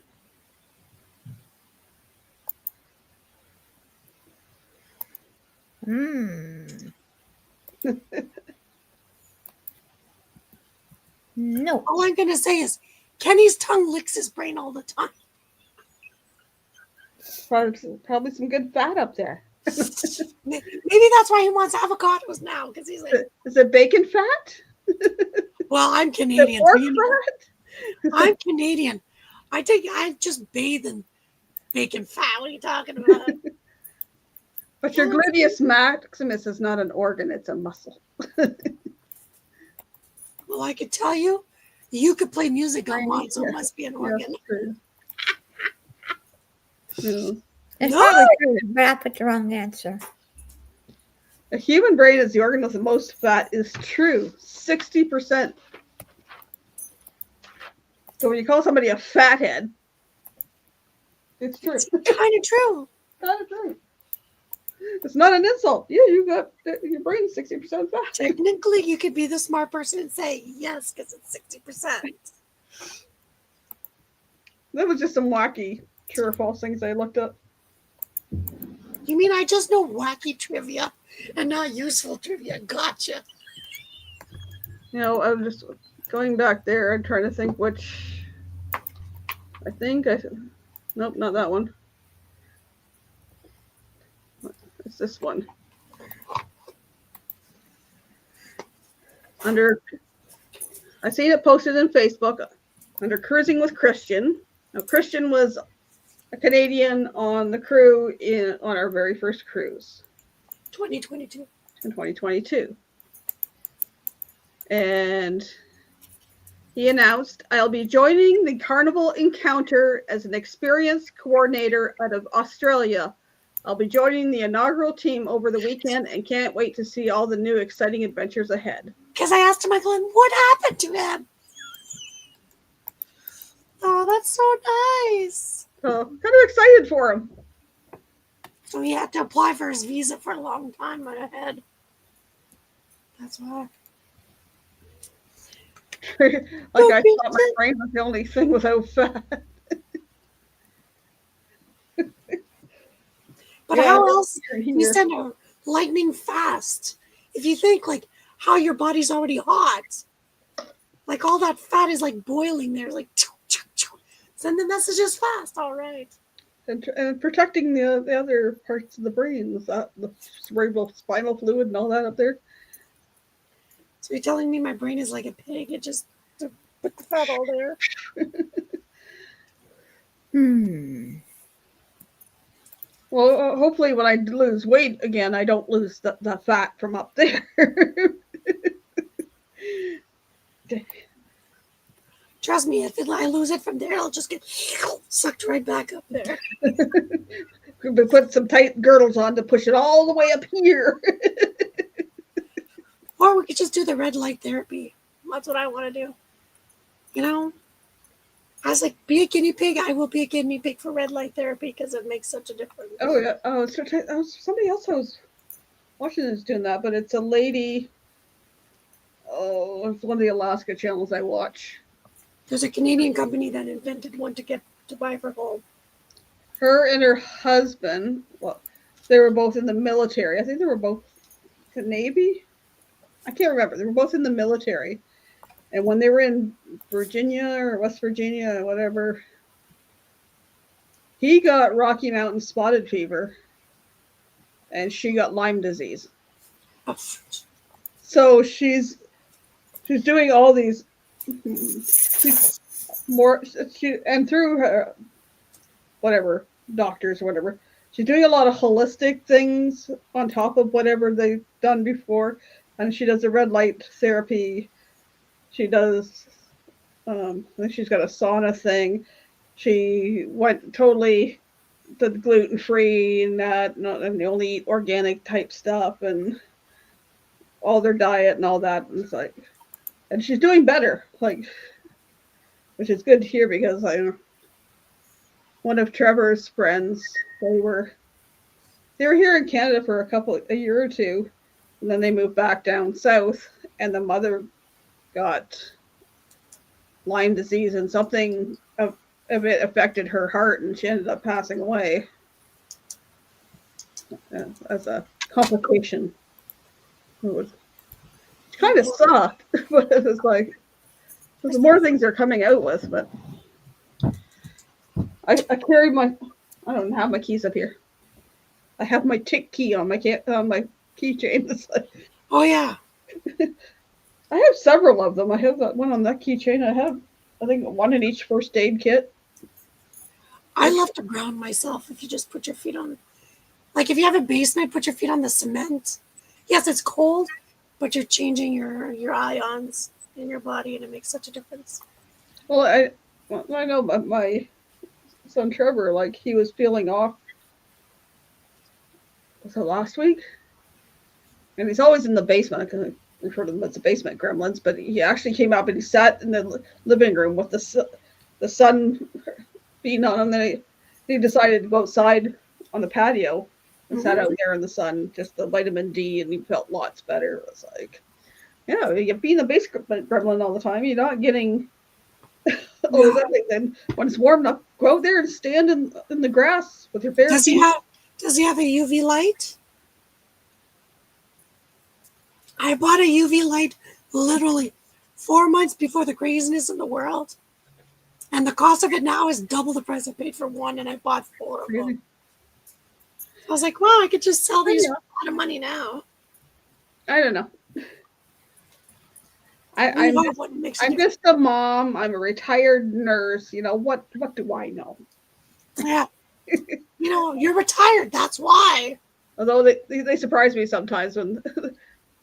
No. All I'm gonna say is Kenny's tongue licks his brain all the time. Probably some good fat up there. Maybe that's why he wants avocados now, because he's like, Is it bacon fat? well, I'm Is it Canadian. pork so you know, fat? I'm Canadian. I just bathe in bacon fat. What are you talking about? But your gluteus maximus is not an organ, it's a muscle. Well, I could tell you, you could play music on mine, so it Yeah. must be an organ. Yes, true. Yeah. It's No! probably true, but I put the wrong answer. A human brain is the organ with the most fat is true. 60%. So when you call somebody a fathead, it's true. It's kind of true. Kind of true. It's not an insult. Yeah, you got your brain's 60% fat. Technically, you could be the smart person and say yes, because it's 60%. That was just some wacky true or false things I looked up. You mean I just know wacky trivia and not useful trivia? Gotcha. You know, I'm just going back there and trying to think which. Nope, not that one. What's this one? I seen it posted in Facebook under Cruising with Christian. Now, Christian was a Canadian on the crew on our very first cruise 2022. in 2022. And he announced, I'll be joining the Carnival Encounter as an experienced coordinator out of Australia. I'll be joining the inaugural team over the weekend and can't wait to see all the new exciting adventures ahead. Because I asked Michael, what happened to him? Oh, that's so nice. So kind of excited for him. So he had to apply for his visa for a long time ahead. That's why. Like I thought my brain was the only thing without fat. But how else can you send a lightning fast? If you think like how your body's already hot, like all that fat is like boiling there, like choo, choo, choo. Send the messages fast. All right. And protecting the other parts of the brain, the cerebral spinal fluid and all that up there. So you're telling me my brain is like a pig? It just put the fat all there. Well, hopefully when I lose weight again, I don't lose the fat from up there. Trust me, if I lose it from there, I'll just get sucked right back up there. We put some tight girdles on to push it all the way up here. Or we could just do the red light therapy. That's what I want to do. You know? I was like, be a guinea pig. I will be a guinea pig for red light therapy because it makes such a difference. Oh, yeah. Oh, somebody else I was watching is doing that, but it's a lady. Oh, it's one of the Alaska channels I watch. There's a Canadian company that invented one to buy for home. Her and her husband, well, they were both in the military. I think they were both the Navy. I can't remember. They were both in the military. And when they were in Virginia or West Virginia or whatever, he got Rocky Mountain spotted fever and she got Lyme disease. So she's doing all these and through her whatever doctors or whatever, she's doing a lot of holistic things on top of whatever they've done before. And she does a red light therapy. She does, I think she's got a sauna thing. She went totally to gluten-free and that, and they only eat organic type stuff and all their diet and all that. And it's like, and she's doing better, like, which is good to hear because one of Trevor's friends, they were here in Canada for a year or two, and then they moved back down south, and the mother got Lyme disease and something of it affected her heart and she ended up passing away as a complication. It kind of sucked, but it was like there's more things they're coming out with. But I carry I don't have my keys up here. I have my tick key on my keychain. Oh yeah. I have several of them. I have that one on that keychain. I have, I think, one in each first aid kit. I love to ground myself if you just put your feet on, like if you have a basement, put your feet on the cement. Yes, it's cold, but you're changing your ions in your body and it makes such a difference. Well, I know my son Trevor, like he was feeling off. Was it last week? And he's always in the basement. I can refer to them as the basement gremlins, but he actually came up and he sat in the living room with the sun beating on him. Then he decided to go outside on the patio and sat out there in the sun, just the vitamin D, and he felt lots better. It was like, yeah, you being a basement gremlin all the time, you're not getting all of that. Then when it's warm enough, go out there and stand in the grass with your bare feet. Does he have a UV light? I bought a UV light literally 4 months before the craziness in the world. And the cost of it now is double the price I paid for one, and I bought 4 of them. I was like, wow, I could just sell these Yeah. for a lot of money now. I don't know. I I'm love just, what makes a I'm difference. just a mom. I'm a retired nurse. You know what do I know? Yeah. You're retired. That's why. Although they surprise me sometimes when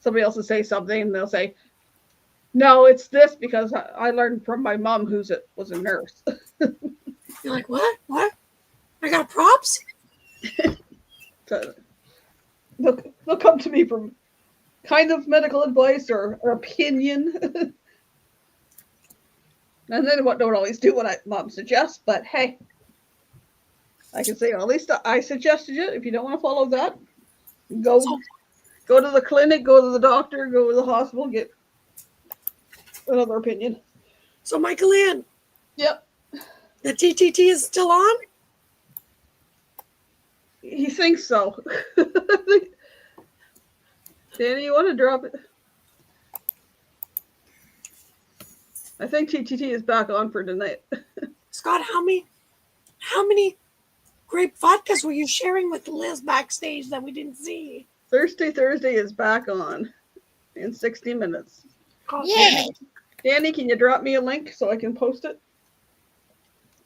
somebody else will say something and they'll say, "No, it's this because I learned from my mom was a nurse." You're like, what? What? I got props? So they'll come to me for kind of medical advice or opinion, and then don't always do what mom suggests. But hey, I can say, well, at least I suggested it. If you don't want to follow that, go So, go to the clinic, go to the doctor, go to the hospital, get another opinion. so Michael Ann, Yep, the TTT is still on? he thinks so. Danny, you want to drop it? I think TTT is back on for tonight. Scott, how many grape vodkas were you sharing with Liz backstage that we didn't see? Thursday is back on in 60 minutes. Oh, Yeah. Danny, can you drop me a link so I can post it?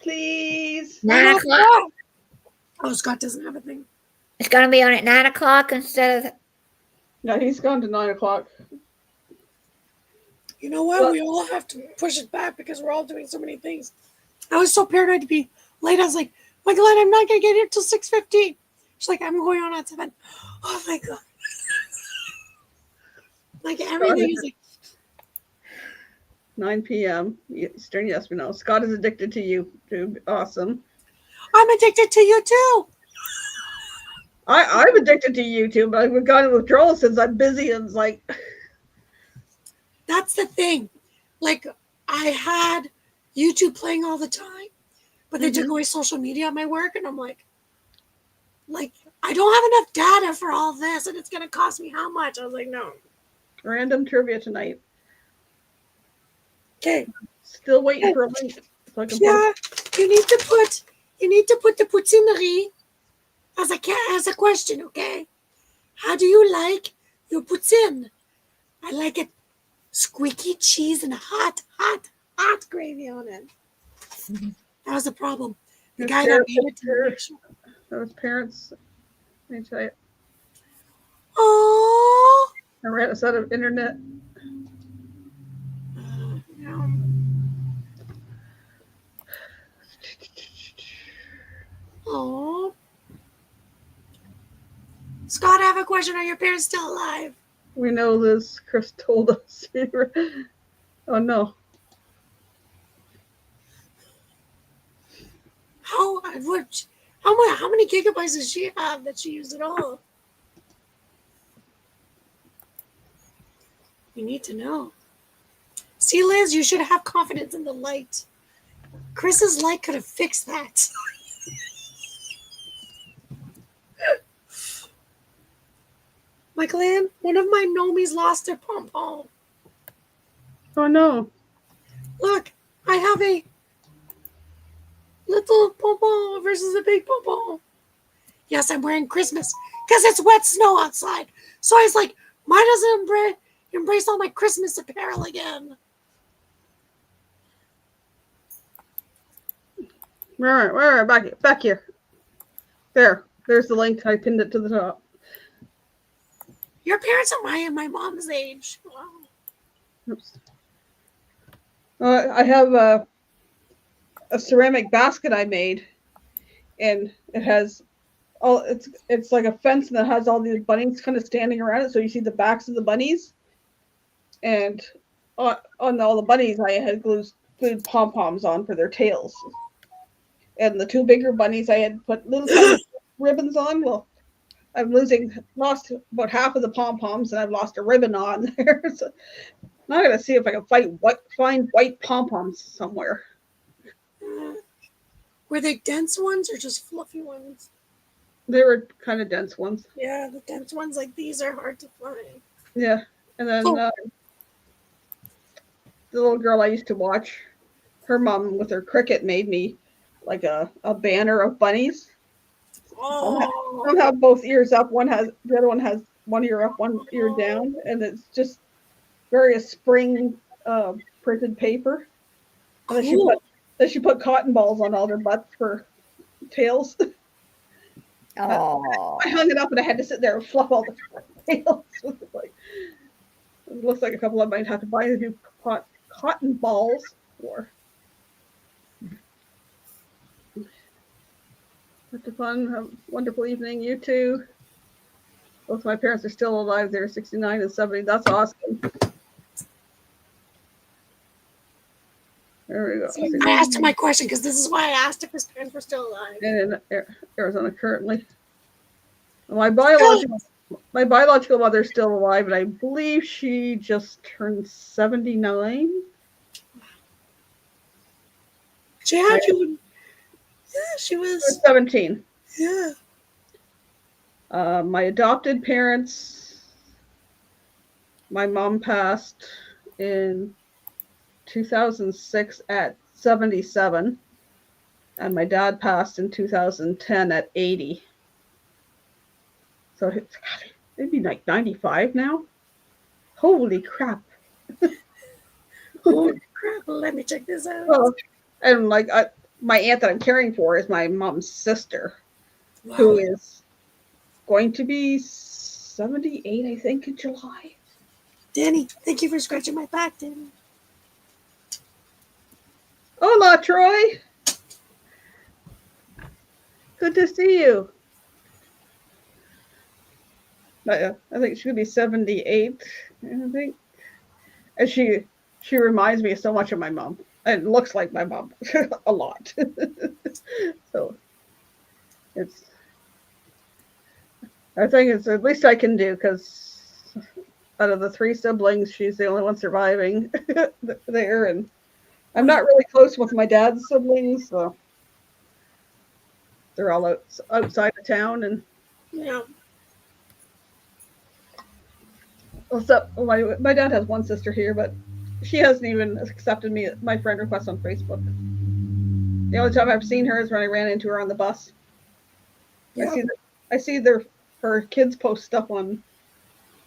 Please. 9 o'clock. Oh, Scott doesn't have a thing. It's going to be on at 9 o'clock instead of. No, he's gone to 9 o'clock. You know what? Well- We all have to push it back because we're all doing so many things. I was so paranoid to be late. I was like, Michael, I'm not going to get here till 6:15. She's like, I'm going on at 7. Oh, my God. Like, everything is like, 9 p.m. Eastern, yes or no. Scott is addicted to YouTube. Awesome. I'm addicted to you, too. I'm addicted to YouTube. I've gotten withdrawal since I'm busy and it's like, That's the thing. Like, I had YouTube playing all the time, but they took away social media at my work, and I'm like, I don't have enough data for all this, and it's going to cost me how much? I was like, no. random trivia tonight. Okay. Still waiting for a link. So I can Yeah, you need to put the poutinerie as a question, okay? How do you like your poutine? I like it squeaky cheese and hot gravy on it. That was the problem. The His guy that parents- made it to make sure. Those parents, let me tell you, Oh, I ran a set of internet. oh. Scott, I have a question. Are your parents still alive? We know this. Chris told us. Oh no. How many gigabytes does she have that she used at all? You need to know. See, Liz, you should have confidence in the light. Chris's light could have fixed that. Michael Ann, one of my nomies lost their pom-pom. Oh no. Look, I have a little pom-pom versus a big pom-pom. Yes, I'm wearing Christmas because it's wet snow outside. So I was like, might as well embrace all my Christmas apparel again. Where? Back here. There's the link. I pinned it to the top. Your parents are my mom's age. Wow. Oops. I have a ceramic basket I made, and it has all. It's like a fence and it has all these bunnies kind of standing around it, so you see the backs of the bunnies. And on all the bunnies, I had glued pom poms on for their tails. And the two bigger bunnies, I had put little tiny ribbons on. Well, lost about half of the pom poms, and I've lost a ribbon on there. So now I gotta see if I can find white pom poms somewhere. Were they dense ones or just fluffy ones? They were kind of dense ones. Yeah, the dense ones like these are hard to find. Yeah, and then Oh. The little girl I used to watch, her mom with her Cricut made me like a banner of bunnies. Oh, Some have both ears up. The other one has one ear up, one ear down, and it's just various spring printed paper. And cool. then she put cotton balls on all their butts for tails. Oh, I hung it up and I had to sit there and fluff all the tails. It looks like a couple of them might have to buy new cotton balls for. Such a fun, wonderful evening. You too. Both my parents are still alive. They're 69 and 70. That's awesome. There we go. So I asked her my question because this is why I asked if his parents were still alive. And in Arizona currently. My biological mother is still alive, and I believe she just turned 79. She had you. Yeah, she was 17. Yeah. My adopted parents, my mom passed in 2006 at 77, and my dad passed in 2010 at 80. So it's it'd be like 95 now. Holy crap. Holy crap, let me check this out. Well, and like my aunt that I'm caring for is my mom's sister, Wow. who is going to be 78, I think, in July. Danny, thank you for scratching my back, Danny. Hola, Troy. Good to see you. I think she's gonna be 78. I think, and she reminds me so much of my mom, and looks like my mom a lot. So I think it's the least I can do, because out of the 3 siblings, she's the only one surviving there, and I'm not really close with my dad's siblings, so they're all outside of town. And Yeah. My dad has one sister here, but she hasn't even accepted my friend request on Facebook. The only time I've seen her is when I ran into her on the bus. Yeah. I see her kids post stuff on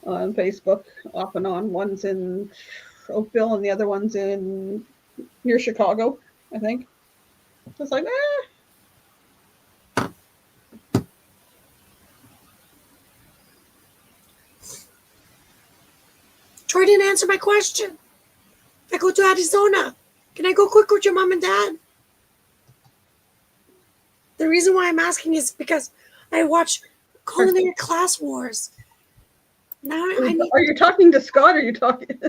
Facebook off and on. One's in Oakville and the other one's near Chicago, I think. So it's like, Troy didn't answer my question. If I go to Arizona, can I go quick with your mom and dad? The reason why I'm asking is because I watch Culinary Class Wars. Now I need Are you talking to Scott, or are you talking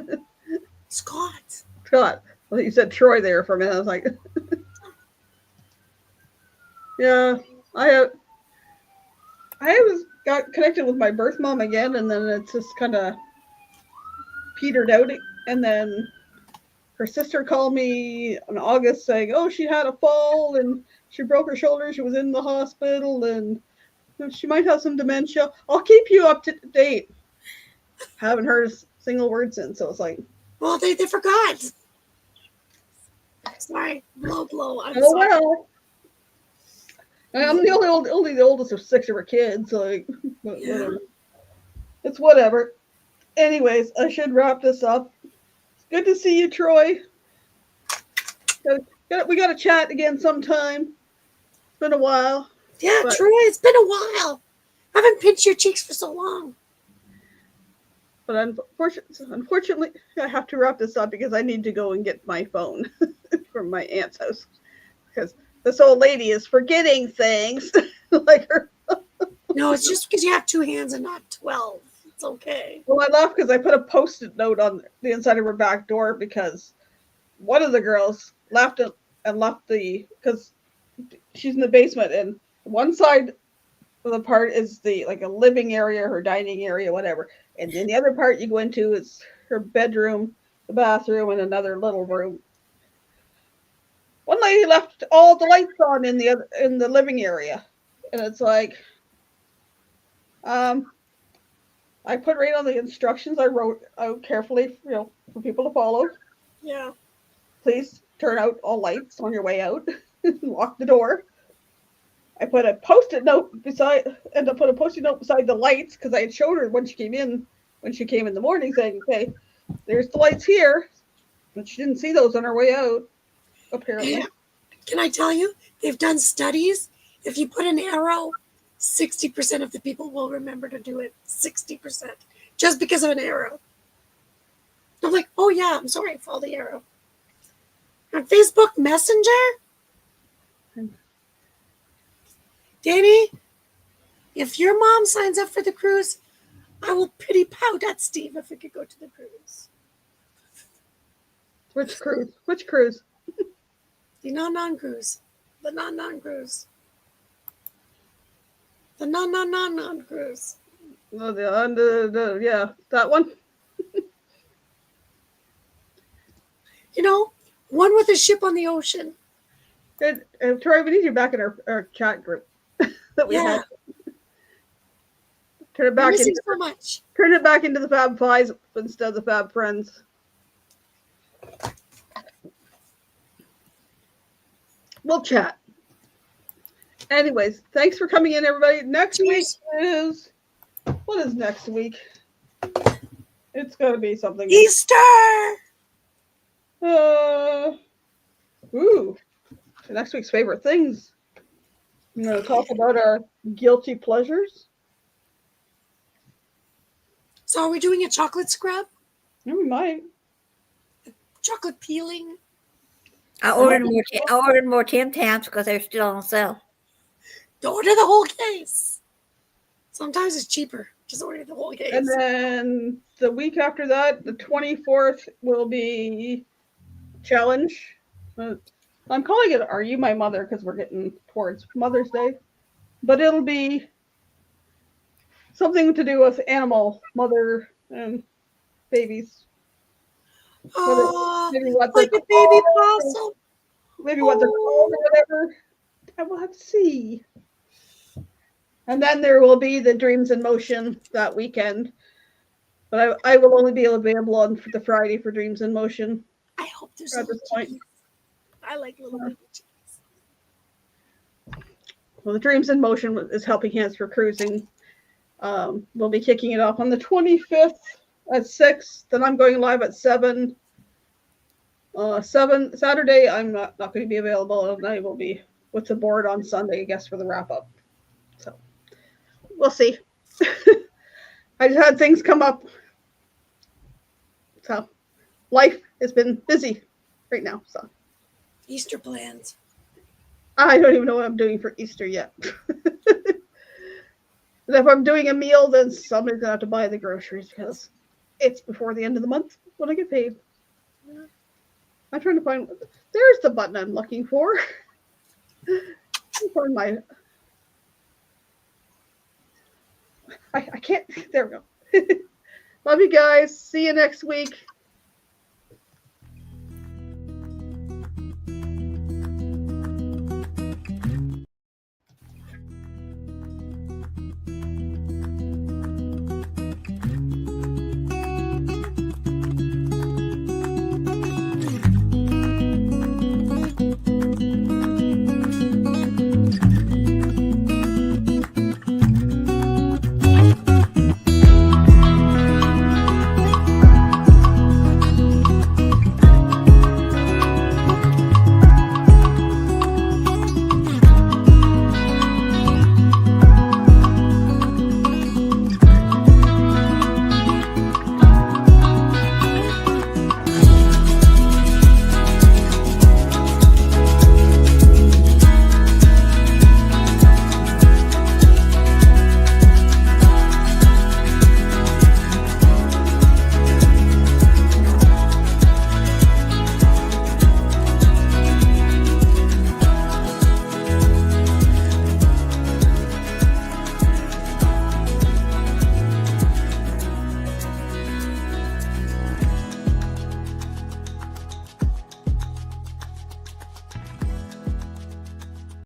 Scott. Scott? Well, you said Troy there for a minute. I was like, yeah, I got connected with my birth mom again, and then it's just kind of petered out. And then her sister called me in August saying, oh, she had a fall and she broke her shoulder. She was in the hospital and she might have some dementia. I'll keep you up to date. Haven't heard a single word since. So it's like, Well, they forgot. Sorry, blow. I'm oh sorry. well. I'm only the oldest of 6 of her kids. Like, whatever. It's whatever. Anyways, I should wrap this up. It's good to see you, Troy. We got to chat again sometime. It's been a while. Yeah, But- Troy, it's been a while. I haven't pinched your cheeks for so long. But unfortunately, I have to wrap this up because I need to go and get my phone from my aunt's house, because this old lady is forgetting things like her. No, it's just because you have 2 hands and not 12. It's okay. Well, I laughed because I put a Post-it note on the inside of her back door, because one of the girls left because she's in the basement, and one side of the part is like a living area, her dining area, whatever. And then the other part you go into is her bedroom, the bathroom, and another little room. One lady left all the lights on in the living area, and it's like, I put right on the instructions I wrote out carefully, for people to follow. Yeah. Please turn out all lights on your way out. Lock the door. I put a post-it note beside, and I put a post-it note beside the lights because I had showed her when she came in the morning, saying, "Okay, there's the lights here," but she didn't see those on her way out. Apparently, Yeah. Can I tell you? They've done studies. If you put an arrow, 60% of the people will remember to do it. 60%. Just because of an arrow. I'm like, oh yeah, I'm sorry, I follow the arrow. On Facebook Messenger? Danny, if your mom signs up for the cruise, I will pity pout at Steve if we could go to the cruise. which cruise? Which cruise? The non cruise. The non cruise. The non cruise. Oh, yeah, that one. You know, one with a ship on the ocean. And Tori, we need you back in our chat group that we Yeah. had. Turn it I'm back missing into so much. turn it back into the Fab Fives instead of the Fab Friends. We'll chat. Anyways, thanks for coming in, everybody. Next week is, what is next week? It's gonna be something. Easter! Next week's favorite things. I'm gonna talk about our guilty pleasures. So are we doing a chocolate scrub? Yeah, we might. Chocolate peeling? I ordered more Tim Tams because they're still on sale. Order the whole case. Sometimes it's cheaper. Just order the whole case. And then the week after that, the 24th, will be challenge. I'm calling it Are You My Mother because we're getting towards Mother's Day. But it'll be something to do with animal, mother, and babies. Oh, Maybe what like a they're baby called, possum. maybe what they're called or whatever. I will have to see. And then there will be the Dreams in Motion that weekend. But I will only be available on the Friday for Dreams in Motion. I hope there's At little this point. chickies. I like little baby chickies. Well, the Dreams in Motion is Helping Hands for Cruising. We'll be kicking it off on the 25th at 6. Then I'm going live at 7. 7 Saturday, I'm not going to be available, and I will be with the board on Sunday, I guess, for the wrap up. So we'll see. I just had things come up. So life has been busy right now. So Easter plans. I don't even know what I'm doing for Easter yet. And if I'm doing a meal, then somebody's going to have to buy the groceries because it's before the end of the month when I get paid. I'm trying to find, there's the button I'm looking for. Find my, I can't, there we go. Love you guys. See you next week.